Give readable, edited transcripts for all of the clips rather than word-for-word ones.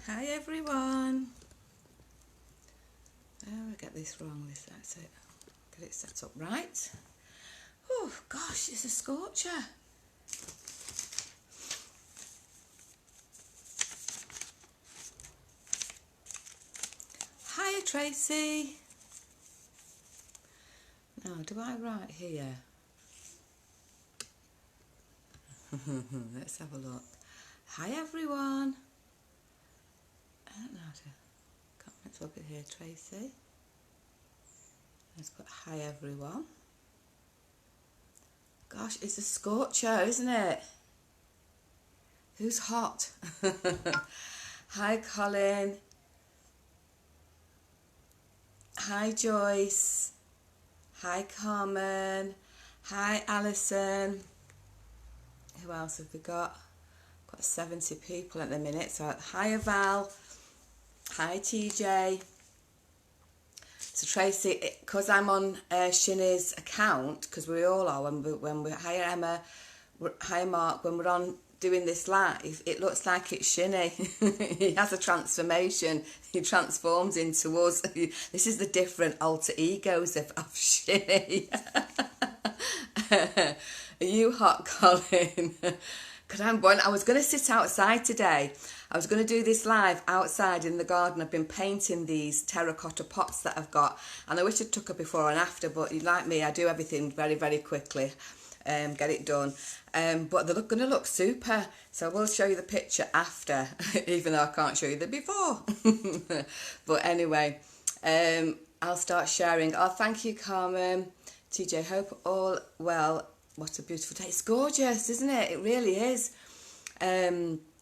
Hi everyone. Oh, I get this wrong. That's it. Get it set up right. Oh gosh, it's a scorcher. Hiya Tracy. Now, do I write here? Let's have a look. Hi everyone. I don't know how to. Let's look at here, Tracy. Let's put hi everyone. Gosh, it's a scorcher, isn't it? Who's hot? Hi Colin. Hi Joyce. Hi Carmen. Hi Alison. Who else have we got? Got 70 people at the minute. So hi Val. Hi TJ. So Tracy, because I'm on Shinny's account, because we all are when we're hi Emma, hi Mark, when we're on doing this live, it looks like it's Shinny. He has a transformation. He transforms into us. This is the different alter egos of Shinny. Are you hot, Colin? Because I was going to sit outside today. I was going to do this live outside in the garden. I've been painting these terracotta pots that I've got, and I wish I took a before and after, but like me, I do everything very, very quickly, get it done. But they're going to look super, so I will show you the picture after, even though I can't show you the before. But anyway, I'll start sharing. Oh, thank you, Carmen. TJ, hope all well. What a beautiful day. It's gorgeous, isn't it? It really is.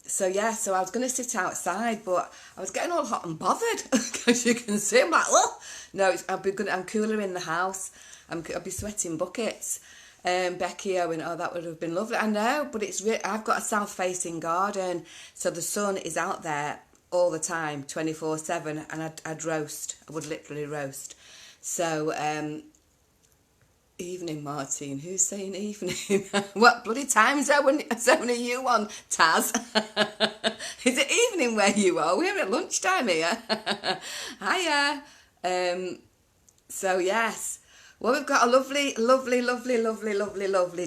So yeah, so I was going to sit outside, but I was getting all hot and bothered, as you can see. I'm like, oh no, I'm cooler in the house. I'll be sweating buckets. Becky Owen, oh, that would have been lovely. I know, but I've got a south-facing garden, so the sun is out there all the time, 24/7, and I'd roast. I would literally roast. So evening, Martine. Who's saying evening? What bloody time zone are you on, Taz? Is it evening where you are? We're at lunchtime here. Hiya. So yes. Well, we've got a lovely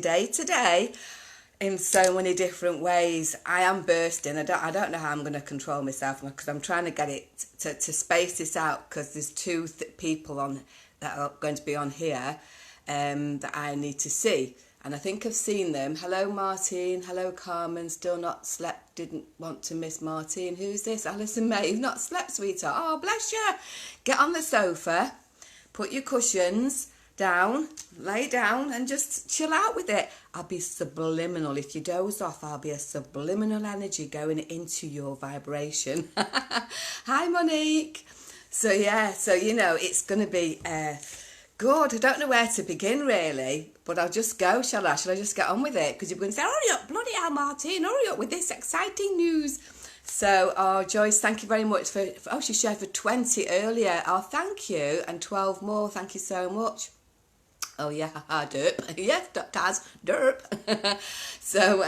day today in so many different ways. I am bursting. I don't know how I'm going to control myself, because I'm trying to get it to space this out, because there's two people on that are going to be on here that I need to see, and I think I've seen them. Hello Martine, hello Carmen, still not slept, didn't want to miss Martine. Who's this? Alison May. You've not slept, sweetheart? Oh bless you. Get on the sofa, put your cushions down, lay down and just chill out with it. I'll be subliminal. If you doze off, I'll be a subliminal energy going into your vibration. Hi Monique. So yeah, so you know, it's going to be good. I don't know where to begin really, but I'll just go, shall I? Shall I just get on with it? Because you're going to say, hurry up, bloody hell, Martine, hurry up with this exciting news. So, oh, Joyce, thank you very much for oh, she shared for 20 earlier. Oh, thank you. And 12 more. Thank you so much. Oh, yeah, derp. Yes, Taz, derp. So,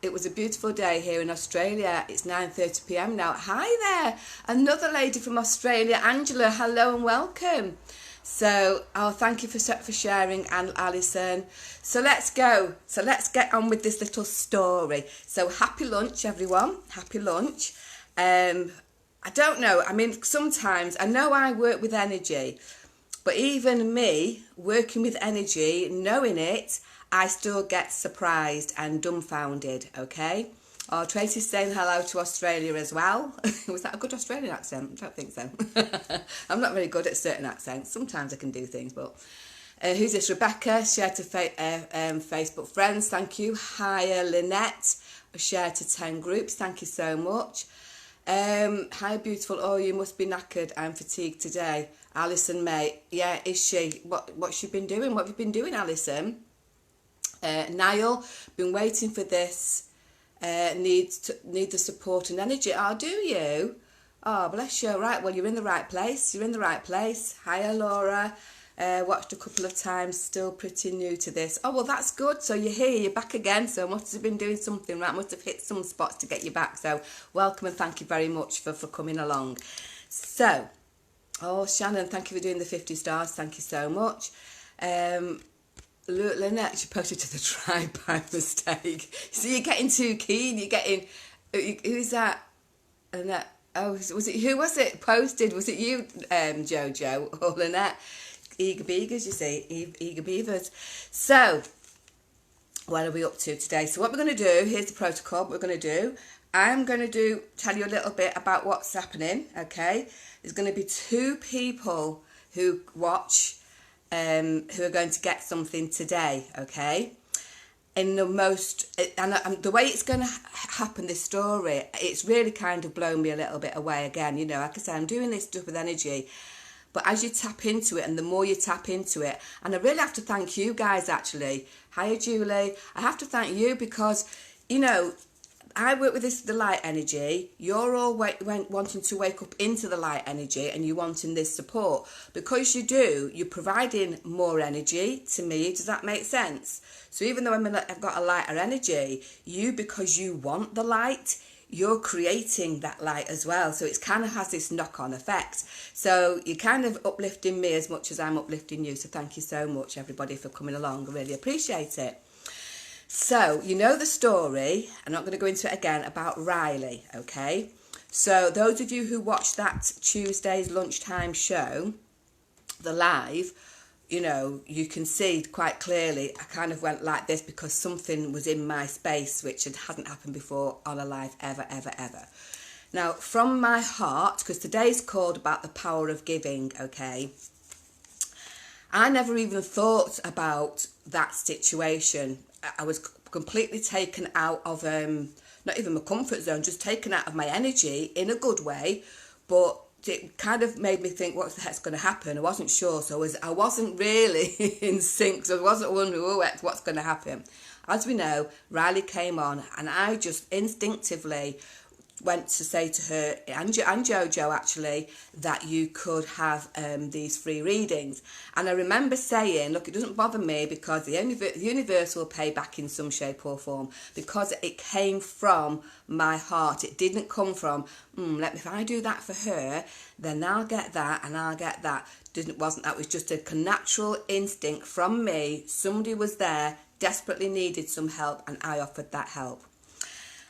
it was a beautiful day here in Australia. It's 9:30 p.m. now. Hi there. Another lady from Australia, Angela. Hello and welcome. So, oh, thank you for sharing, and Alison. So let's go. So let's get on with this little story. So happy lunch, everyone. Happy lunch. I don't know. I mean, sometimes I know I work with energy, but even me working with energy, knowing it, I still get surprised and dumbfounded. Okay. Oh, Tracy's saying hello to Australia as well. Was that a good Australian accent? I don't think so. I'm not very good at certain accents. Sometimes I can do things, but... who's this? Rebecca, share to Facebook friends. Thank you. Hi, Lynette. Share to 10 groups. Thank you so much. Hi, beautiful. Oh, you must be knackered. I'm fatigued today. Alison May. Yeah, is she? What's she been doing? What have you been doing, Alison? Niall, been waiting for this. Need the support and energy. Oh, do you? Oh, bless you. Right, well, you're in the right place. You're in the right place. Hiya, Laura. Watched a couple of times, still pretty new to this. Oh, well, that's good. So you're here, you're back again. So must have been doing something right, must have hit some spots to get you back. So welcome and thank you very much for coming along. So, oh, Shannon, thank you for doing the 50 stars. Thank you so much. Lynette, she posted to the tribe by mistake. So you're getting too keen. You're getting... Who's that? Lynette. Oh, who was it posted? Was it you, Jojo or Lynette? Eager Beavers, you see, Eager Beavers. So, what are we up to today? So what we're going to do, here's the protocol we're going to do. I'm going to tell you a little bit about what's happening, okay? There's going to be 2 people who watch, who are going to get something today, okay? In the most, and the way it's going to happen, this story, it's really kind of blown me a little bit away again. You know, like I say, I'm doing this stuff with energy, but as you tap into it and the more you tap into it, and I really have to thank you guys actually. Hiya Julie, I have to thank you because, you know, I work with the light energy. You're all wanting to wake up into the light energy and you're wanting this support. Because you do, you're providing more energy to me. Does that make sense? So even though I've got a lighter energy, because you want the light, you're creating that light as well. So it kind of has this knock-on effect. So you're kind of uplifting me as much as I'm uplifting you. So thank you so much, everybody, for coming along. I really appreciate it. So, you know the story, I'm not going to go into it again, about Riley, okay? So, those of you who watched that Tuesday's lunchtime show, the live, you know, you can see quite clearly I kind of went like this because something was in my space which hadn't happened before on a live ever. Now, from my heart, because today's called about the power of giving, okay? I never even thought about that situation. I was completely taken out of, not even my comfort zone, just taken out of my energy in a good way. But it kind of made me think, what the heck's going to happen? I wasn't sure, so I wasn't really in sync. So I wasn't wondering, what's going to happen? As we know, Riley came on and I just instinctively went to say to her and Jojo actually that you could have these free readings, and I remember saying, look, it doesn't bother me because the universe will pay back in some shape or form, because it came from my heart. It didn't come from if I do that for her then I'll get that and I'll get that. That was just a natural instinct from me. Somebody was there, desperately needed some help, and I offered that help.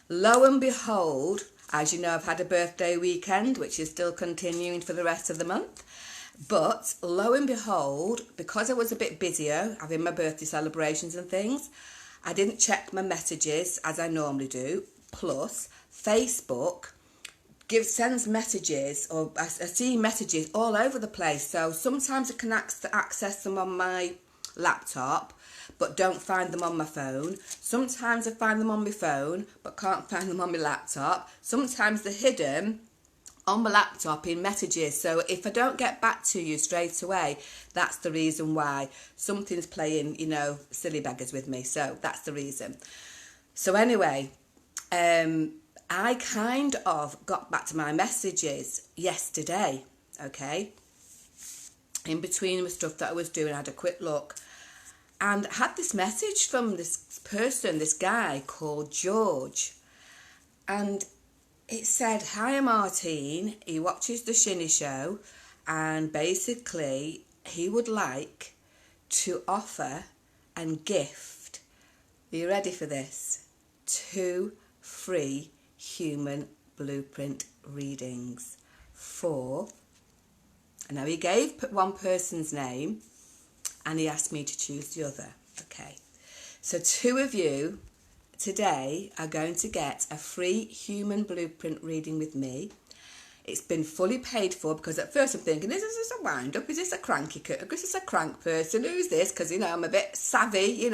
Lo and behold, as you know, I've had a birthday weekend, which is still continuing for the rest of the month. But lo and behold, because I was a bit busier having my birthday celebrations and things, I didn't check my messages as I normally do. Plus, Facebook sends messages, or I see messages all over the place. So sometimes I can access them on my laptop, but don't find them on my phone. Sometimes I find them on my phone, but can't find them on my laptop. Sometimes they're hidden on my laptop in messages. So if I don't get back to you straight away, that's the reason why. Something's playing, you know, silly beggars with me. So that's the reason. So anyway, I kind of got back to my messages yesterday, okay? In between the stuff that I was doing, I had a quick look. And I had this message from this person, this guy called George. And it said, hi, Martine. He watches the Shinny Show. And basically, he would like to offer and gift, are you ready for this? 2 free human blueprint readings for, and now he gave one person's name, and he asked me to choose the other. Okay, so 2 of you today are going to get a free human blueprint reading with me. It's been fully paid for, because at first I'm thinking, is this a wind-up? Is this a cranky? Is this a crank person? Who's this? Because, you know, I'm a bit savvy,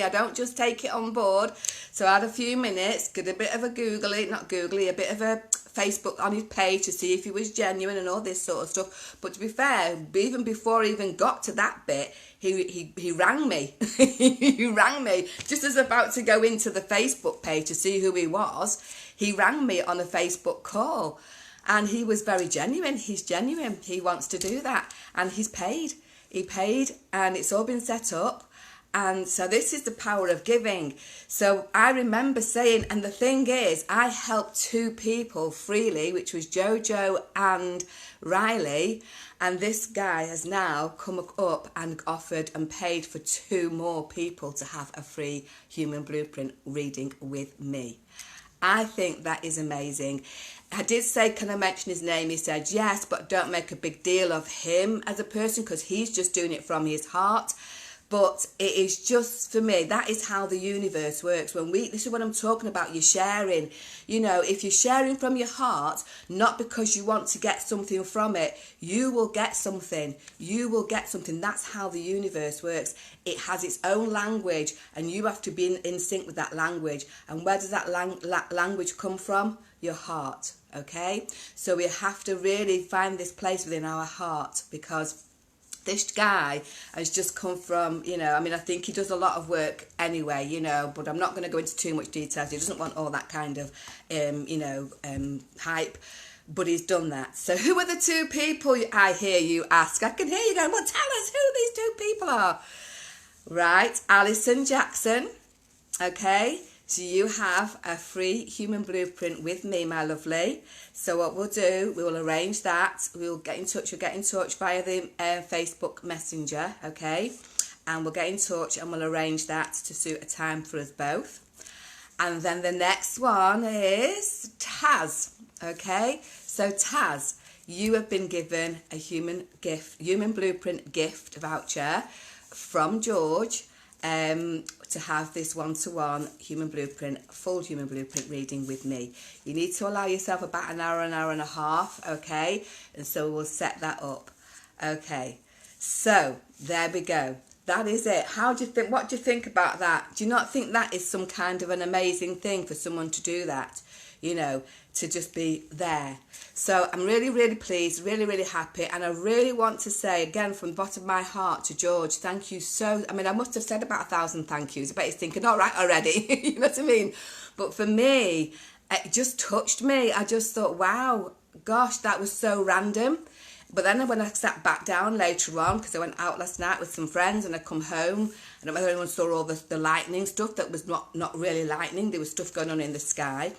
I don't just take it on board. So I had a few minutes, did a bit of a a bit of a Facebook on his page to see if he was genuine and all this sort of stuff. But to be fair, even before I even got to that bit, he rang me. He rang me just as about to go into the Facebook page to see who he was. He rang me on a Facebook call. And he was very genuine. He's genuine. He wants to do that. And he's paid. He paid, and it's all been set up. And so this is the power of giving. So I remember saying, and the thing is, I helped 2 people freely, which was Jojo and Riley. And this guy has now come up and offered and paid for 2 more people to have a free human blueprint reading with me. I think that is amazing. I did say, can I mention his name? He said, yes, but don't make a big deal of him as a person, because he's just doing it from his heart. But it is just, for me, that is how the universe works. This is what I'm talking about, you're sharing. You know, if you're sharing from your heart, not because you want to get something from it, you will get something. You will get something. That's how the universe works. It has its own language, and you have to be in sync with that language. And where does that language come from? Your heart, okay? So we have to really find this place within our heart, because this guy has just come from, you know, I mean, I think he does a lot of work anyway, you know, but I'm not going to go into too much details. He doesn't want all that kind of, hype, but he's done that. So who are the 2 people, I hear you ask? I can hear you going, well, tell us who these 2 people are. Right, Alison Jackson, okay? So you have a free human blueprint with me, my lovely. So what we'll do, we will arrange that. We'll get in touch. We'll get in touch via the Facebook Messenger, okay? And we'll get in touch and we'll arrange that to suit a time for us both. And then the next one is Taz, okay? So Taz, you have been given a human blueprint gift voucher from George, to have this one-to-one full human blueprint reading with me. You need to allow yourself about an hour and a half, okay? And so we'll set that up. Okay, so there we go. That is it. What do you think about that? Do you not think that is some kind of an amazing thing for someone to do that? You know, to just be there. So I'm really, really pleased, really, really happy. And I really want to say, again, from the bottom of my heart to George, thank you so, I mean, I must have said about 1,000 thank yous. I bet he's thinking, all right, already. You know what I mean? But for me, it just touched me. I just thought, wow, gosh, that was so random. But then when I sat back down later on, because I went out last night with some friends and I come home, I don't know whether anyone saw all the lightning stuff that was not really lightning. There was stuff going on in the sky.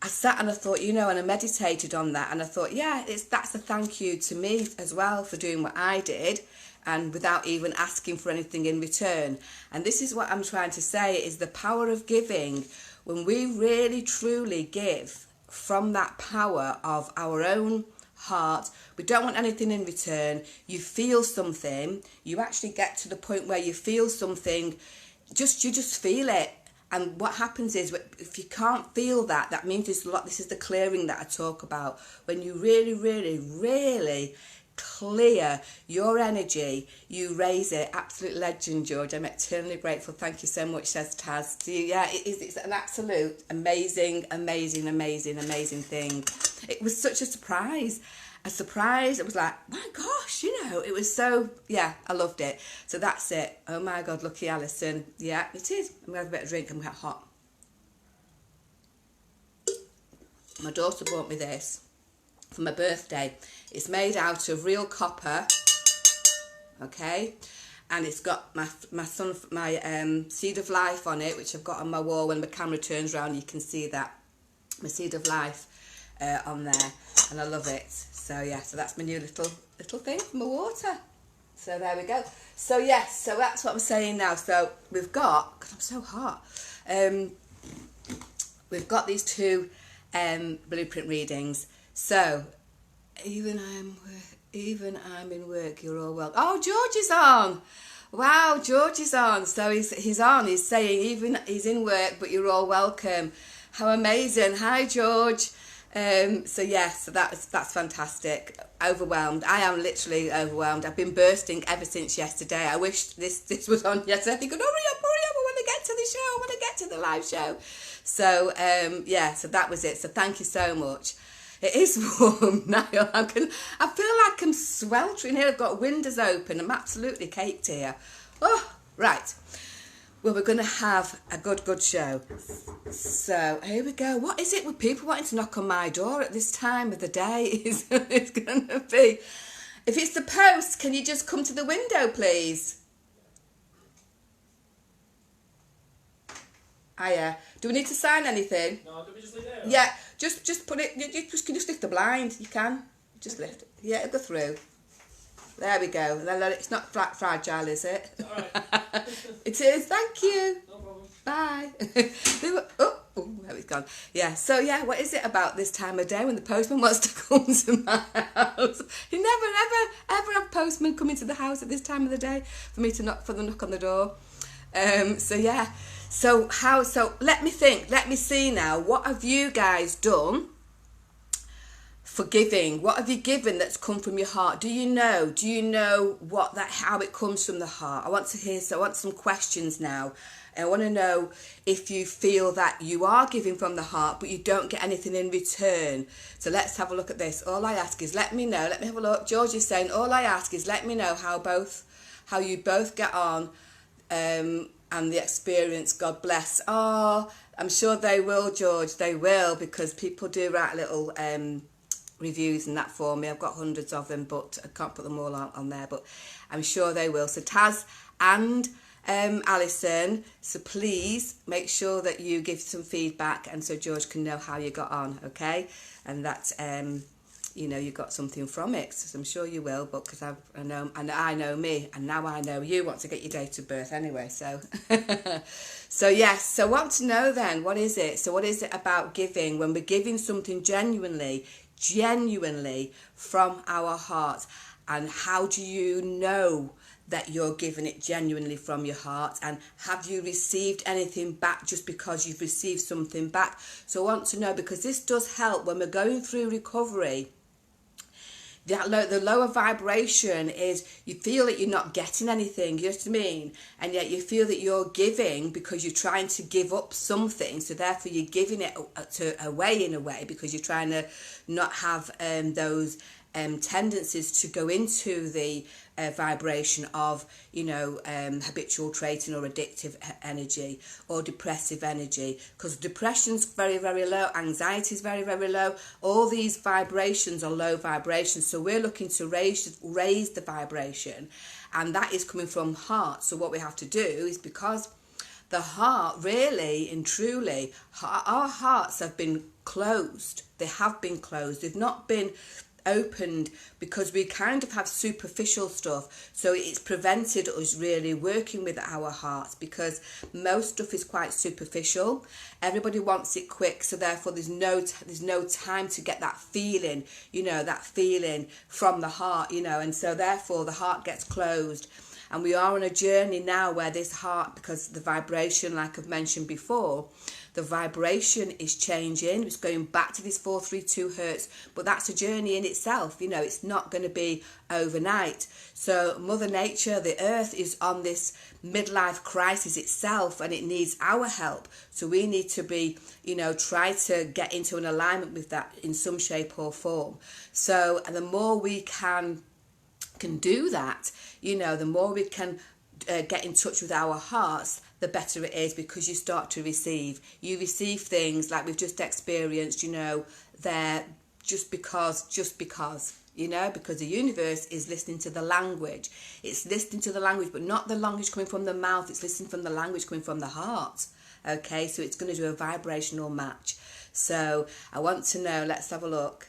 I sat and I thought, you know, and I meditated on that, and I thought, yeah, that's a thank you to me as well for doing what I did, and without even asking for anything in return. And this is what I'm trying to say, is the power of giving. When we really truly give from that power of our own heart, we don't want anything in return. You feel something, you actually get to the point where you feel something, you just feel it. And what happens is, if you can't feel that, that means this is the clearing that I talk about. When you really, really, really clear your energy, you raise it. Absolute legend, George. I'm eternally grateful. Thank you so much, says Taz. So, yeah, it's an absolute amazing, amazing, amazing, amazing thing. It was such a surprise. It was like, my gosh, you know, it was so, yeah, I loved it. So that's it. Oh my God, lucky Alison. Yeah, it is. I'm going to have a bit of drink. I'm going to get hot. My daughter bought me this for my birthday. It's made out of real copper, okay? And it's got my Seed of Life on it, which I've got on my wall. When the camera turns around, you can see that. My Seed of Life on there. And I love it. So yeah, so that's my new little thing for my water. So there we go. So yes, so that's what I'm saying now. So we've got, because I'm so hot, we've got these 2 blueprint readings. So even I'm in work, you're all well. Oh, George is on. Wow, George is on. So he's on. He's saying even he's in work, but you're all welcome. How amazing. Hi, George. So yes, so that's fantastic. Overwhelmed. I am literally overwhelmed. I've been bursting ever since yesterday. I wish this was on yesterday. I could hurry up, I want to get to the show, I want to get to the live show. So yeah, so that was it. So thank you so much. It is warm, Niall. I feel like I'm sweltering here. I've got windows open. I'm absolutely caked here. Oh, right. Well, we're going to have a good show. So, here we go. What is it with people wanting to knock on my door at this time of the day? It's going to be... If it's the post, can you just come to the window, please? Hiya. Do we need to sign anything? No, do we just leave it? Yeah, just put it. You just lift the blind. You can just lift it. Yeah, it'll go through. There we go. It's not fragile, is it? All right. It is. Thank you. No problem. Bye. Oh, there it's gone. Yeah. So yeah, what is it about this time of day when the postman wants to come to my house? You ever have postmen coming to the house at this time of the day for me to knock on the door. So yeah. So let me think. Let me see now. What have you guys done for giving? What have you given that's come from your heart? Do you know how it comes from the heart? I want some questions now. I want to know if you feel that you are giving from the heart but you don't get anything in return. So let's have a look at this. All I ask is let me know. Let me have a look. George is saying all I ask is let me know how you both get on and the experience. God bless. Oh, I'm sure they will, George. They will, because people do write little reviews and that for me. I've got hundreds of them, but I can't put them all on there, but I'm sure they will. So Taz and Alison, so please make sure that you give some feedback and so George can know how you got on, okay? And that you got something from it, so I'm sure you will, but because I know me, and now I know you want to get your date of birth anyway, so so yes. So I want to know then, what is it? So what is it about giving, when we're giving something genuinely from our hearts, and how do you know that you're giving it genuinely from your heart, and have you received anything back just because you've received something back? So I want to know, because this does help when we're going through recovery. The lower vibration is you feel that you're not getting anything, you know what I mean? And yet you feel that you're giving because you're trying to give up something, so therefore you're giving it away in a way, because you're trying to not have those tendencies to go into the vibration of habitual trait or addictive energy or depressive energy, because depression's very, very low, anxiety is very, very low. All these vibrations are low vibrations, so we're looking to raise the vibration, and that is coming from heart. So what we have to do is, because the heart, really and truly, our hearts have been closed. They have been closed. They've not been opened because we kind of have superficial stuff, so it's prevented us really working with our hearts, because most stuff is quite superficial. Everybody wants it quick, so therefore there's no time to get that feeling, that feeling from the heart, and so therefore the heart gets closed. And we are on a journey now where this heart, because the vibration, like I've mentioned before, the vibration is changing. It's going back to this 432 hertz, but that's a journey in itself. It's not going to be overnight. So Mother Nature, the earth, is on this midlife crisis itself, and it needs our help. So we need to be, try to get into an alignment with that in some shape or form. So the more we can do that, the more we can get in touch with our hearts, the better it is, because you start to receive things like we've just experienced, they're just because, because the universe is listening to the language. It's listening to the language, but not the language coming from the mouth. It's listening from the language coming from the heart. Okay, so it's going to do a vibrational match. So I want to know, let's have a look.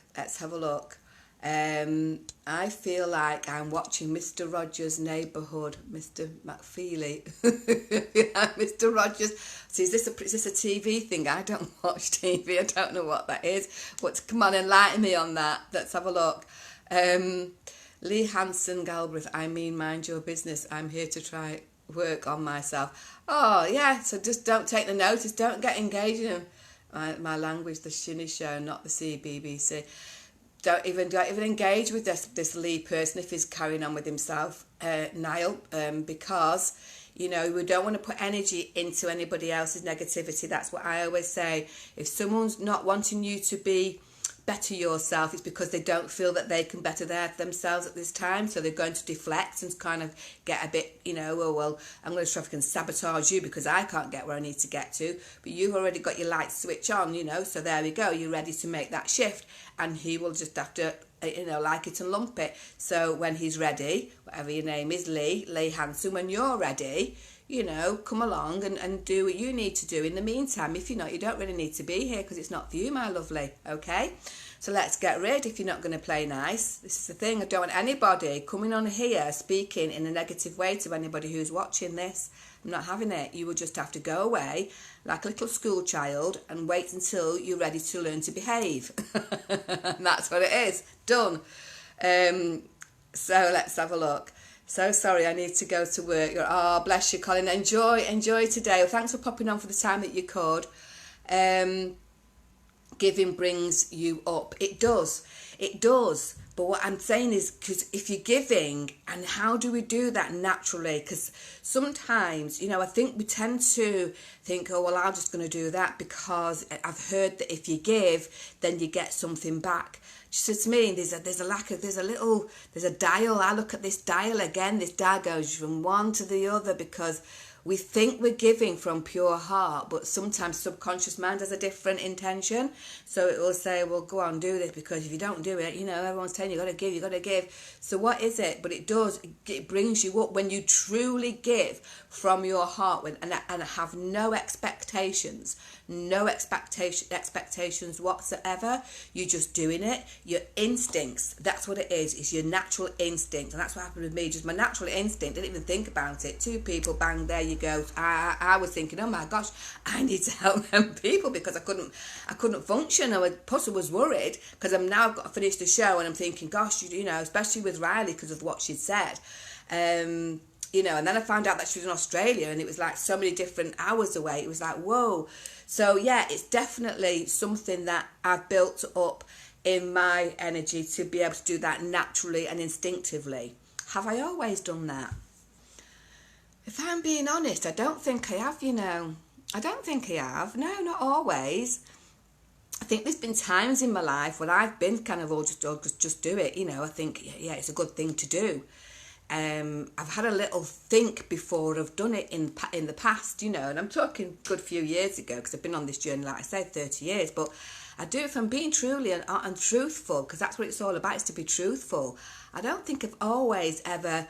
I feel like I'm watching Mr. Rogers' Neighbourhood, Mr. McFeely. Yeah, Mr. Rogers. So is this a TV thing? I don't watch TV. I don't know what that is. But come on, enlighten me on that. Let's have a look. Lee Hanson Galbraith. Mind your business. I'm here to try work on myself. Oh yeah. So just don't take the notice. Don't get engaged in my language. The Shinny Show, not the CBBC. Don't even engage with this Lee person if he's carrying on with himself, Niall, because we don't want to put energy into anybody else's negativity. That's what I always say. If someone's not wanting you to be better yourself, it's because they don't feel that they can better themselves at this time, so they're going to deflect and kind of get a bit, well, I'm going to try and sabotage you because I can't get where I need to get to, but you've already got your light switch on, so there we go, you're ready to make that shift, and he will just have to you know, like it and lump it. So when he's ready, whatever your name is, Lee Hanson, when you're ready, you know, come along and do what you need to do. In the meantime, if you're not, you don't really need to be here because it's not for you, my lovely, okay? So let's get rid if you're not going to play nice. This is the thing, I don't want anybody coming on here speaking in a negative way to anybody who's watching this. I'm not having it. You will just have to go away like a little school child and wait until you're ready to learn to behave. And that's what it is. Done. So let's have a look. So sorry, I need to go to work. Oh, bless you, Colin. Enjoy today. Well, thanks for popping on for the time that you could. Giving brings you up. It does. But what I'm saying is, because if you're giving, and how do we do that naturally? Because sometimes, you know, I think we tend to think, oh, well, I'm just going to do that because I've heard that if you give, then you get something back. Just to me, there's a dial. I look at this dial again. This dial goes from one to the other because we think we're giving from pure heart, but sometimes subconscious mind has a different intention. So it will say, well, go on, do this, because if you don't do it, you know, everyone's telling you, you got to give. So what is it? But it does, it brings you up when you truly give from your heart and have no expectations whatsoever. You're just doing it. Your instincts, that's what it is. It's your natural instinct. And that's what happened with me. Just my natural instinct. Didn't even think about it. 2 people, bang, there you go. I was thinking, oh my gosh, I need to help them people because I couldn't function. Plus I was worried because I'm now got to finish the show and I'm thinking, gosh, you know, especially with Riley because of what she'd said. You know, and then I found out that she was in Australia and it was like so many different hours away. It was like, whoa. So yeah, it's definitely something that I've built up in my energy to be able to do that naturally and instinctively. Have I always done that? If I'm being honest, I don't think I have, you know. I don't think I have. No, not always. I think there's been times in my life when I've been kind of just do it, you know. I think, yeah, it's a good thing to do. I've had a little think before I've done it in the past, you know, and I'm talking a good few years ago because I've been on this journey, like I said, 30 years, but I do it if I'm being truly and truthful, because that's what it's all about, is to be truthful. I don't think I've always ever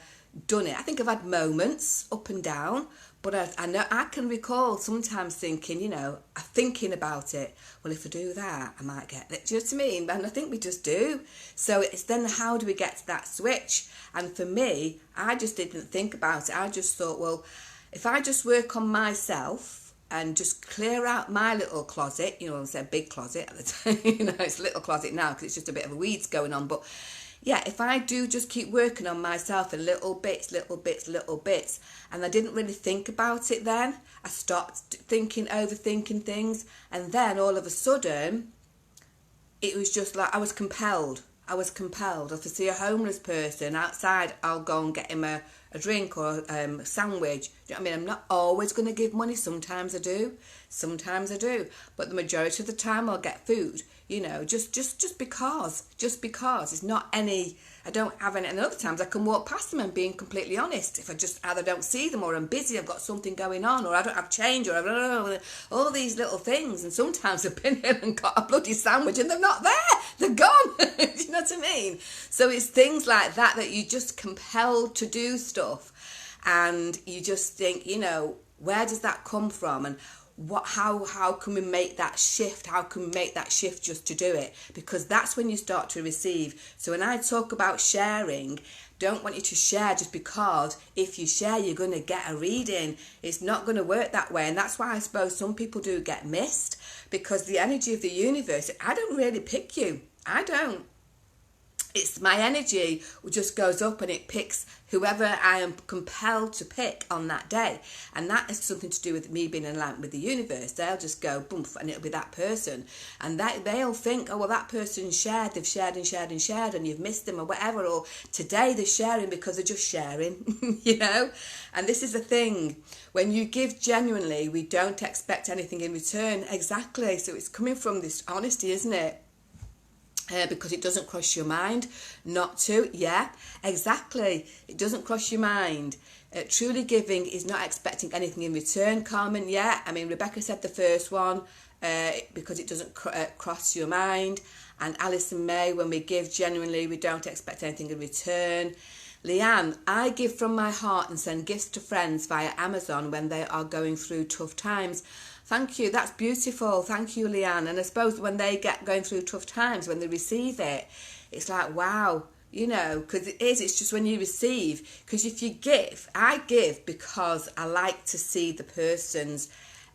done it. I think I've had moments up and down, but I know I can recall sometimes thinking, you know, thinking about it. Well, if I do that, I might get it. Do you know what I mean? And I think we just do. So it's then how do we get to that switch? And for me, I just didn't think about it. I just thought, well, if I just work on myself and just clear out my little closet, you know, I said big closet at the time, you know, it's a little closet now because it's just a bit of a weeds going on, but yeah, if I do just keep working on myself in little bits, and I didn't really think about it then, I stopped overthinking things, and then all of a sudden, it was just like I was compelled. If I see a homeless person outside, I'll go and get him a drink or a sandwich. Do you know what I mean? I'm not always going to give money. Sometimes I do. But the majority of the time I'll get food. You know, just because. It's not any, I don't have any. And other times I can walk past them and being completely honest. If I just either don't see them or I'm busy, I've got something going on, or I don't have change, or I don't know, all these little things. And sometimes I've been here and got a bloody sandwich and they're not there. They're gone. Do you know what I mean? So it's things like that you're just compelled to do stuff. And you just think, you know, where does that come from? And how can we make that shift? How can we make that shift just to do it? Because that's when you start to receive. So when I talk about sharing, don't want you to share just because if you share you're going to get a reading. It's not going to work that way. And that's why I suppose some people do get missed, because the energy of the universe, I don't really pick you. I don't. It's my energy just goes up and it picks whoever I am compelled to pick on that day. And that is something to do with me being in alignment with the universe. They'll just go boom, and it'll be that person. And they'll think, oh, well, that person shared, they've shared and you've missed them or whatever. Or today they're sharing because they're just sharing, you know. And this is the thing. When you give genuinely, we don't expect anything in return. Exactly. So it's coming from this honesty, isn't it? Because it doesn't cross your mind not to. Yeah, exactly. It doesn't cross your mind. Truly giving is not expecting anything in return, Carmen. Yeah, I mean, Rebecca said the first one. because it doesn't cross your mind. And Alison May, when we give genuinely, we don't expect anything in return. Leanne, I give from my heart and send gifts to friends via Amazon when they are going through tough times. Thank you, that's beautiful. Thank you, Leanne. And I suppose when they get going through tough times, when they receive it, it's like, wow, you know, because it's just when you receive. Because if you give, I give because I like to see the person's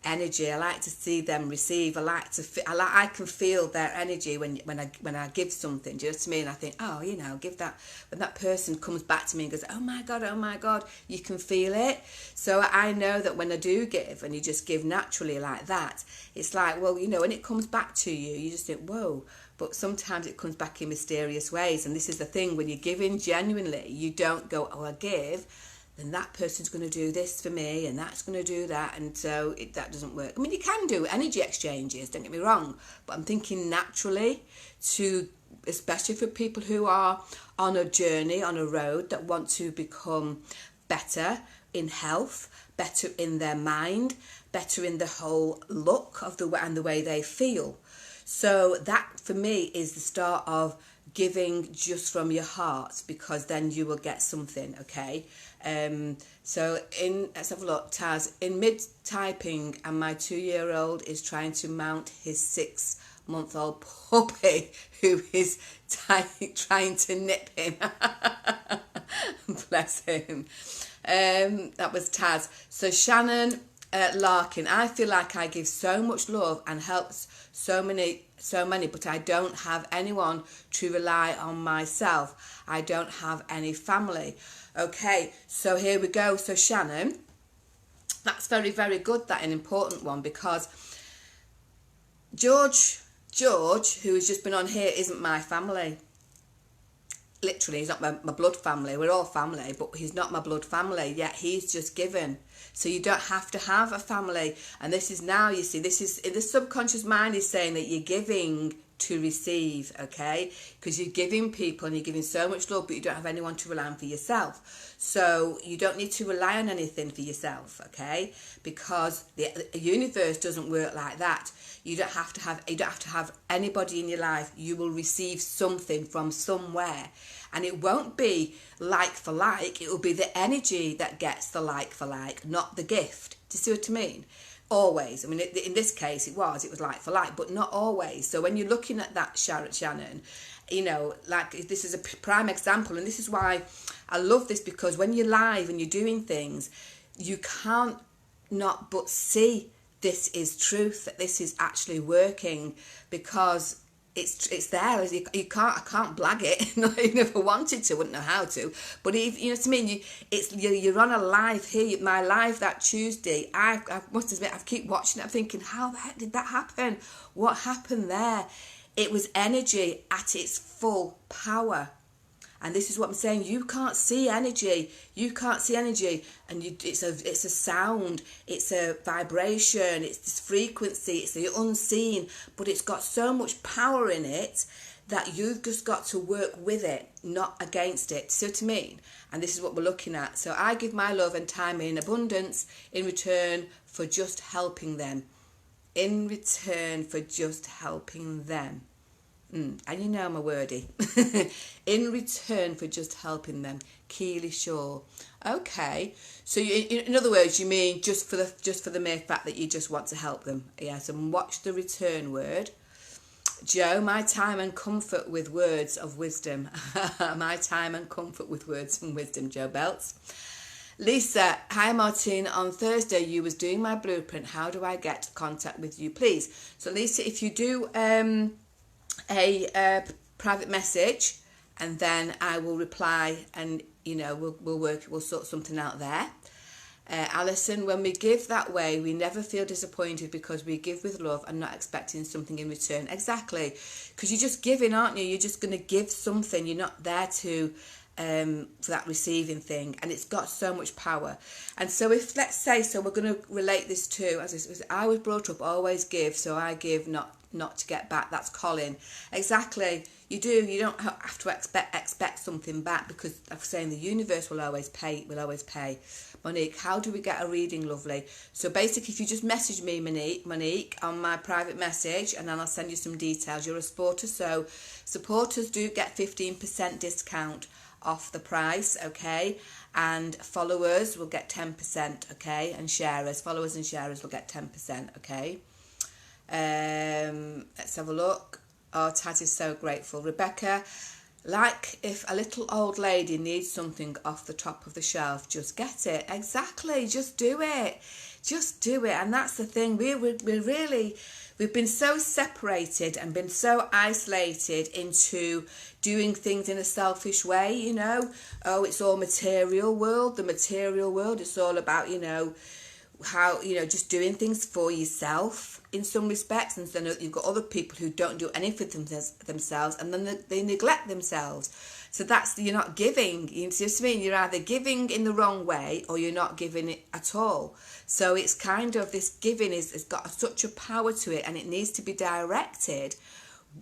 energy. I like to see them receive. I can feel their energy when I give something. Do you know what I mean? I think, oh, you know, give that. When that person comes back to me and goes, oh my God, you can feel it. So I know that when I do give, and you just give naturally like that, it's like, well, you know, when it comes back to you, you just think, whoa. But sometimes it comes back in mysterious ways. And this is the thing, when you're giving genuinely, you don't go, oh, I give, then that person's going to do this for me and that's going to do that, and so that doesn't work. I mean, you can do energy exchanges, don't get me wrong, but I'm thinking naturally, to especially for people who are on a journey, on a road, that want to become better in health, better in their mind, better in the whole look of the way they feel. So that for me is the start of giving just from your heart, because then you will get something. Okay, so let's have a look. Taz, in mid-typing and my 2-year-old is trying to mount his 6-month-old puppy who is trying to nip him. Bless him. That was Taz. So Shannon Larkin, I feel like I give so much love and helps so many, but I don't have anyone to rely on myself. I don't have any family. Okay, so here we go. So Shannon, that's very, very good. That an important one, because George, who has just been on here, isn't my family. Literally, he's not my blood family. We're all family, but he's not my blood family, yet he's just given. So you don't have to have a family. And this is now, you see, this is, the subconscious mind is saying that you're giving to receive, okay? Because you're giving people and you're giving so much love, but you don't have anyone to rely on for yourself. So you don't need to rely on anything for yourself, okay? Because the universe doesn't work like that. You don't have to have anybody in your life. You will receive something from somewhere, and it won't be like for like. It will be the energy that gets the like for like, not the gift. Do you see what I mean? Always. I mean, in this case, it was like for like, but not always. So when you're looking at that, Shannon, you know, like this is a prime example, and this is why I love this, because when you're live and you're doing things, you can't not but see this is truth, that this is actually working, because it's there. I can't blag it. Even if I wanted to, wouldn't know how to. But if you know what I mean, you're on a live here. My live that Tuesday, I must admit, I keep watching it. I'm thinking, how the heck did that happen? What happened there? It was energy at its full power. And this is what I'm saying. You can't see energy. You can't see energy, and it's a sound. It's a vibration. It's this frequency. It's the unseen, but it's got so much power in it that you've just got to work with it, not against it. See what I mean? And this is what we're looking at. So I give my love and time in abundance in return for just helping them. In return for just helping them. And you know I'm a wordy. In return for just helping them. Keely Shaw. Okay, so in other words, you mean just for the mere fact that you just want to help them. Yes, and watch the return word. Joe, my time and comfort with words of wisdom. My time and comfort with words and wisdom, Joe Belts. Lisa, hi Martine, on Thursday you was doing my blueprint. How do I get contact with you, please? So Lisa, if you do a private message, and then I will reply, and you know we'll sort something out there. Alison, when we give that way, we never feel disappointed because we give with love and not expecting something in return. Exactly, because you're just giving, aren't you? You're just going to give something. You're not there to for that receiving thing, and it's got so much power. And so if, let's say, so we're going to relate this to, as I was brought up, always give, so I give, not not to get back. That's Colin. Exactly. You do. You don't have to expect something back, because I'm saying the universe will always pay. Will always pay. Monique, how do we get a reading, lovely? So basically, if you just message me, Monique, on my private message, and then I'll send you some details. You're a supporter, so supporters do get 15% discount off the price, okay? And followers will get 10%, okay? And sharers, followers and sharers will get 10%, okay? Let's have a look. Oh, Taz is so grateful. Rebecca, like if a little old lady needs something off the top of the shelf, just get it. Exactly, just do it. Just do it. And that's the thing. We've been so separated and been so isolated into doing things in a selfish way, you know. Oh, it's all material world. The material world, it's all about, you know, how, you know, just doing things for yourself in some respects, and then you've got other people who don't do anything for themselves, and then they neglect themselves. So that's, you're not giving. You see what I mean? You're either giving in the wrong way, or you're not giving it at all. So it's kind of, this giving has got such a power to it, and it needs to be directed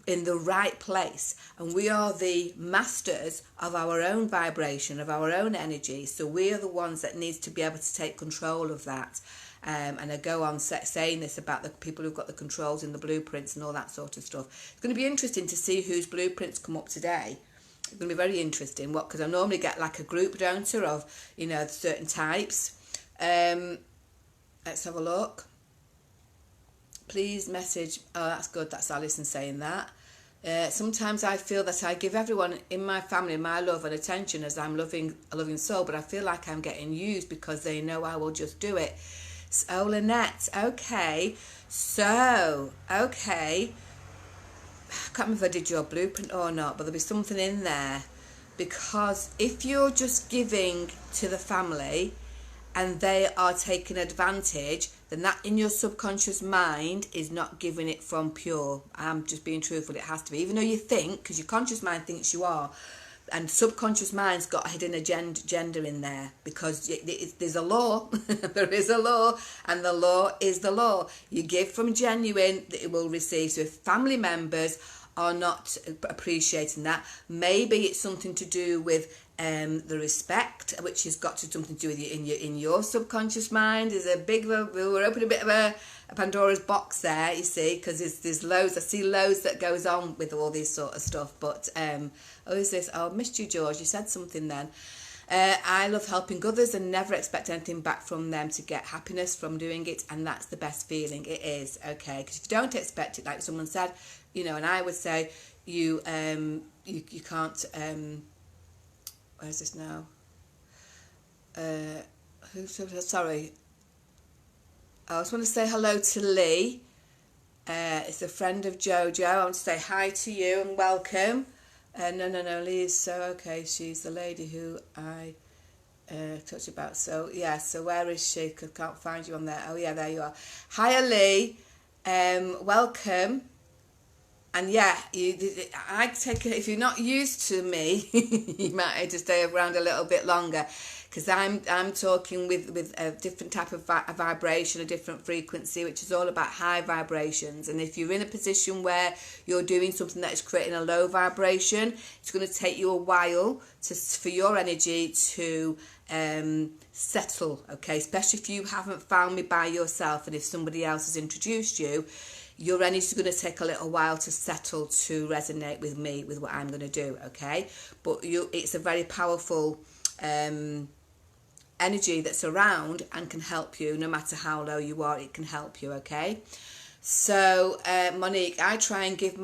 in the right place. And we are the masters of our own vibration, of our own energy. So we are the ones that needs to be able to take control of that. And I go on saying this about the people who've got the controls in the blueprints and all that sort of stuff. It's going to be interesting to see whose blueprints come up today. It's going to be very interesting. Because I normally get like a group, don't I, of, you know, certain types. Let's have a look. Please message. Oh, that's good. That's Alison saying that. Sometimes I feel that I give everyone in my family my love and attention, as I'm a loving soul, but I feel like I'm getting used because they know I will just do it. So, Lynette, okay. So, okay. I can't remember if I did your blueprint or not, but there'll be something in there. Because if you're just giving to the family and they are taking advantage, then that in your subconscious mind is not giving it from pure. I'm just being truthful, it has to be. Even though you think, because your conscious mind thinks you are, and subconscious mind's got a hidden agenda in there, because there's a law. There is a law, and the law is the law. You give from genuine, that it will receive. So if family members are not appreciating that, maybe it's something to do with the respect, which has got something to do with you in your subconscious mind. Is a big, we're opening a bit of a Pandora's box there, you see, because there's loads. I see loads that goes on with all this sort of stuff. But is this? Oh, I missed you, George. You said something then. I love helping others and never expect anything back from them, to get happiness from doing it, and that's the best feeling. It is, okay, because if you don't expect it, like someone said, you know, and I would say you can't. Where's this now? Sorry. I just want to say hello to Lee. It's a friend of Jojo. I want to say hi to you and welcome. No, Lee is so okay. She's the lady who I talked about. So, yeah, so where is she? I can't find you on there. Oh, yeah, there you are. Hi, Lee. Welcome. And yeah, I take it, if you're not used to me, you might have to stay around a little bit longer, because I'm talking with a different type of vibration, a different frequency, which is all about high vibrations. And if you're in a position where you're doing something that is creating a low vibration, it's going to take you a while for your energy to settle, okay? Especially if you haven't found me by yourself, and if somebody else has introduced you, your energy is going to take a little while to settle, to resonate with me, with what I'm going to do, okay? But it's a very powerful energy that's around and can help you. No matter how low you are, it can help you, okay? So, Monique, I try and give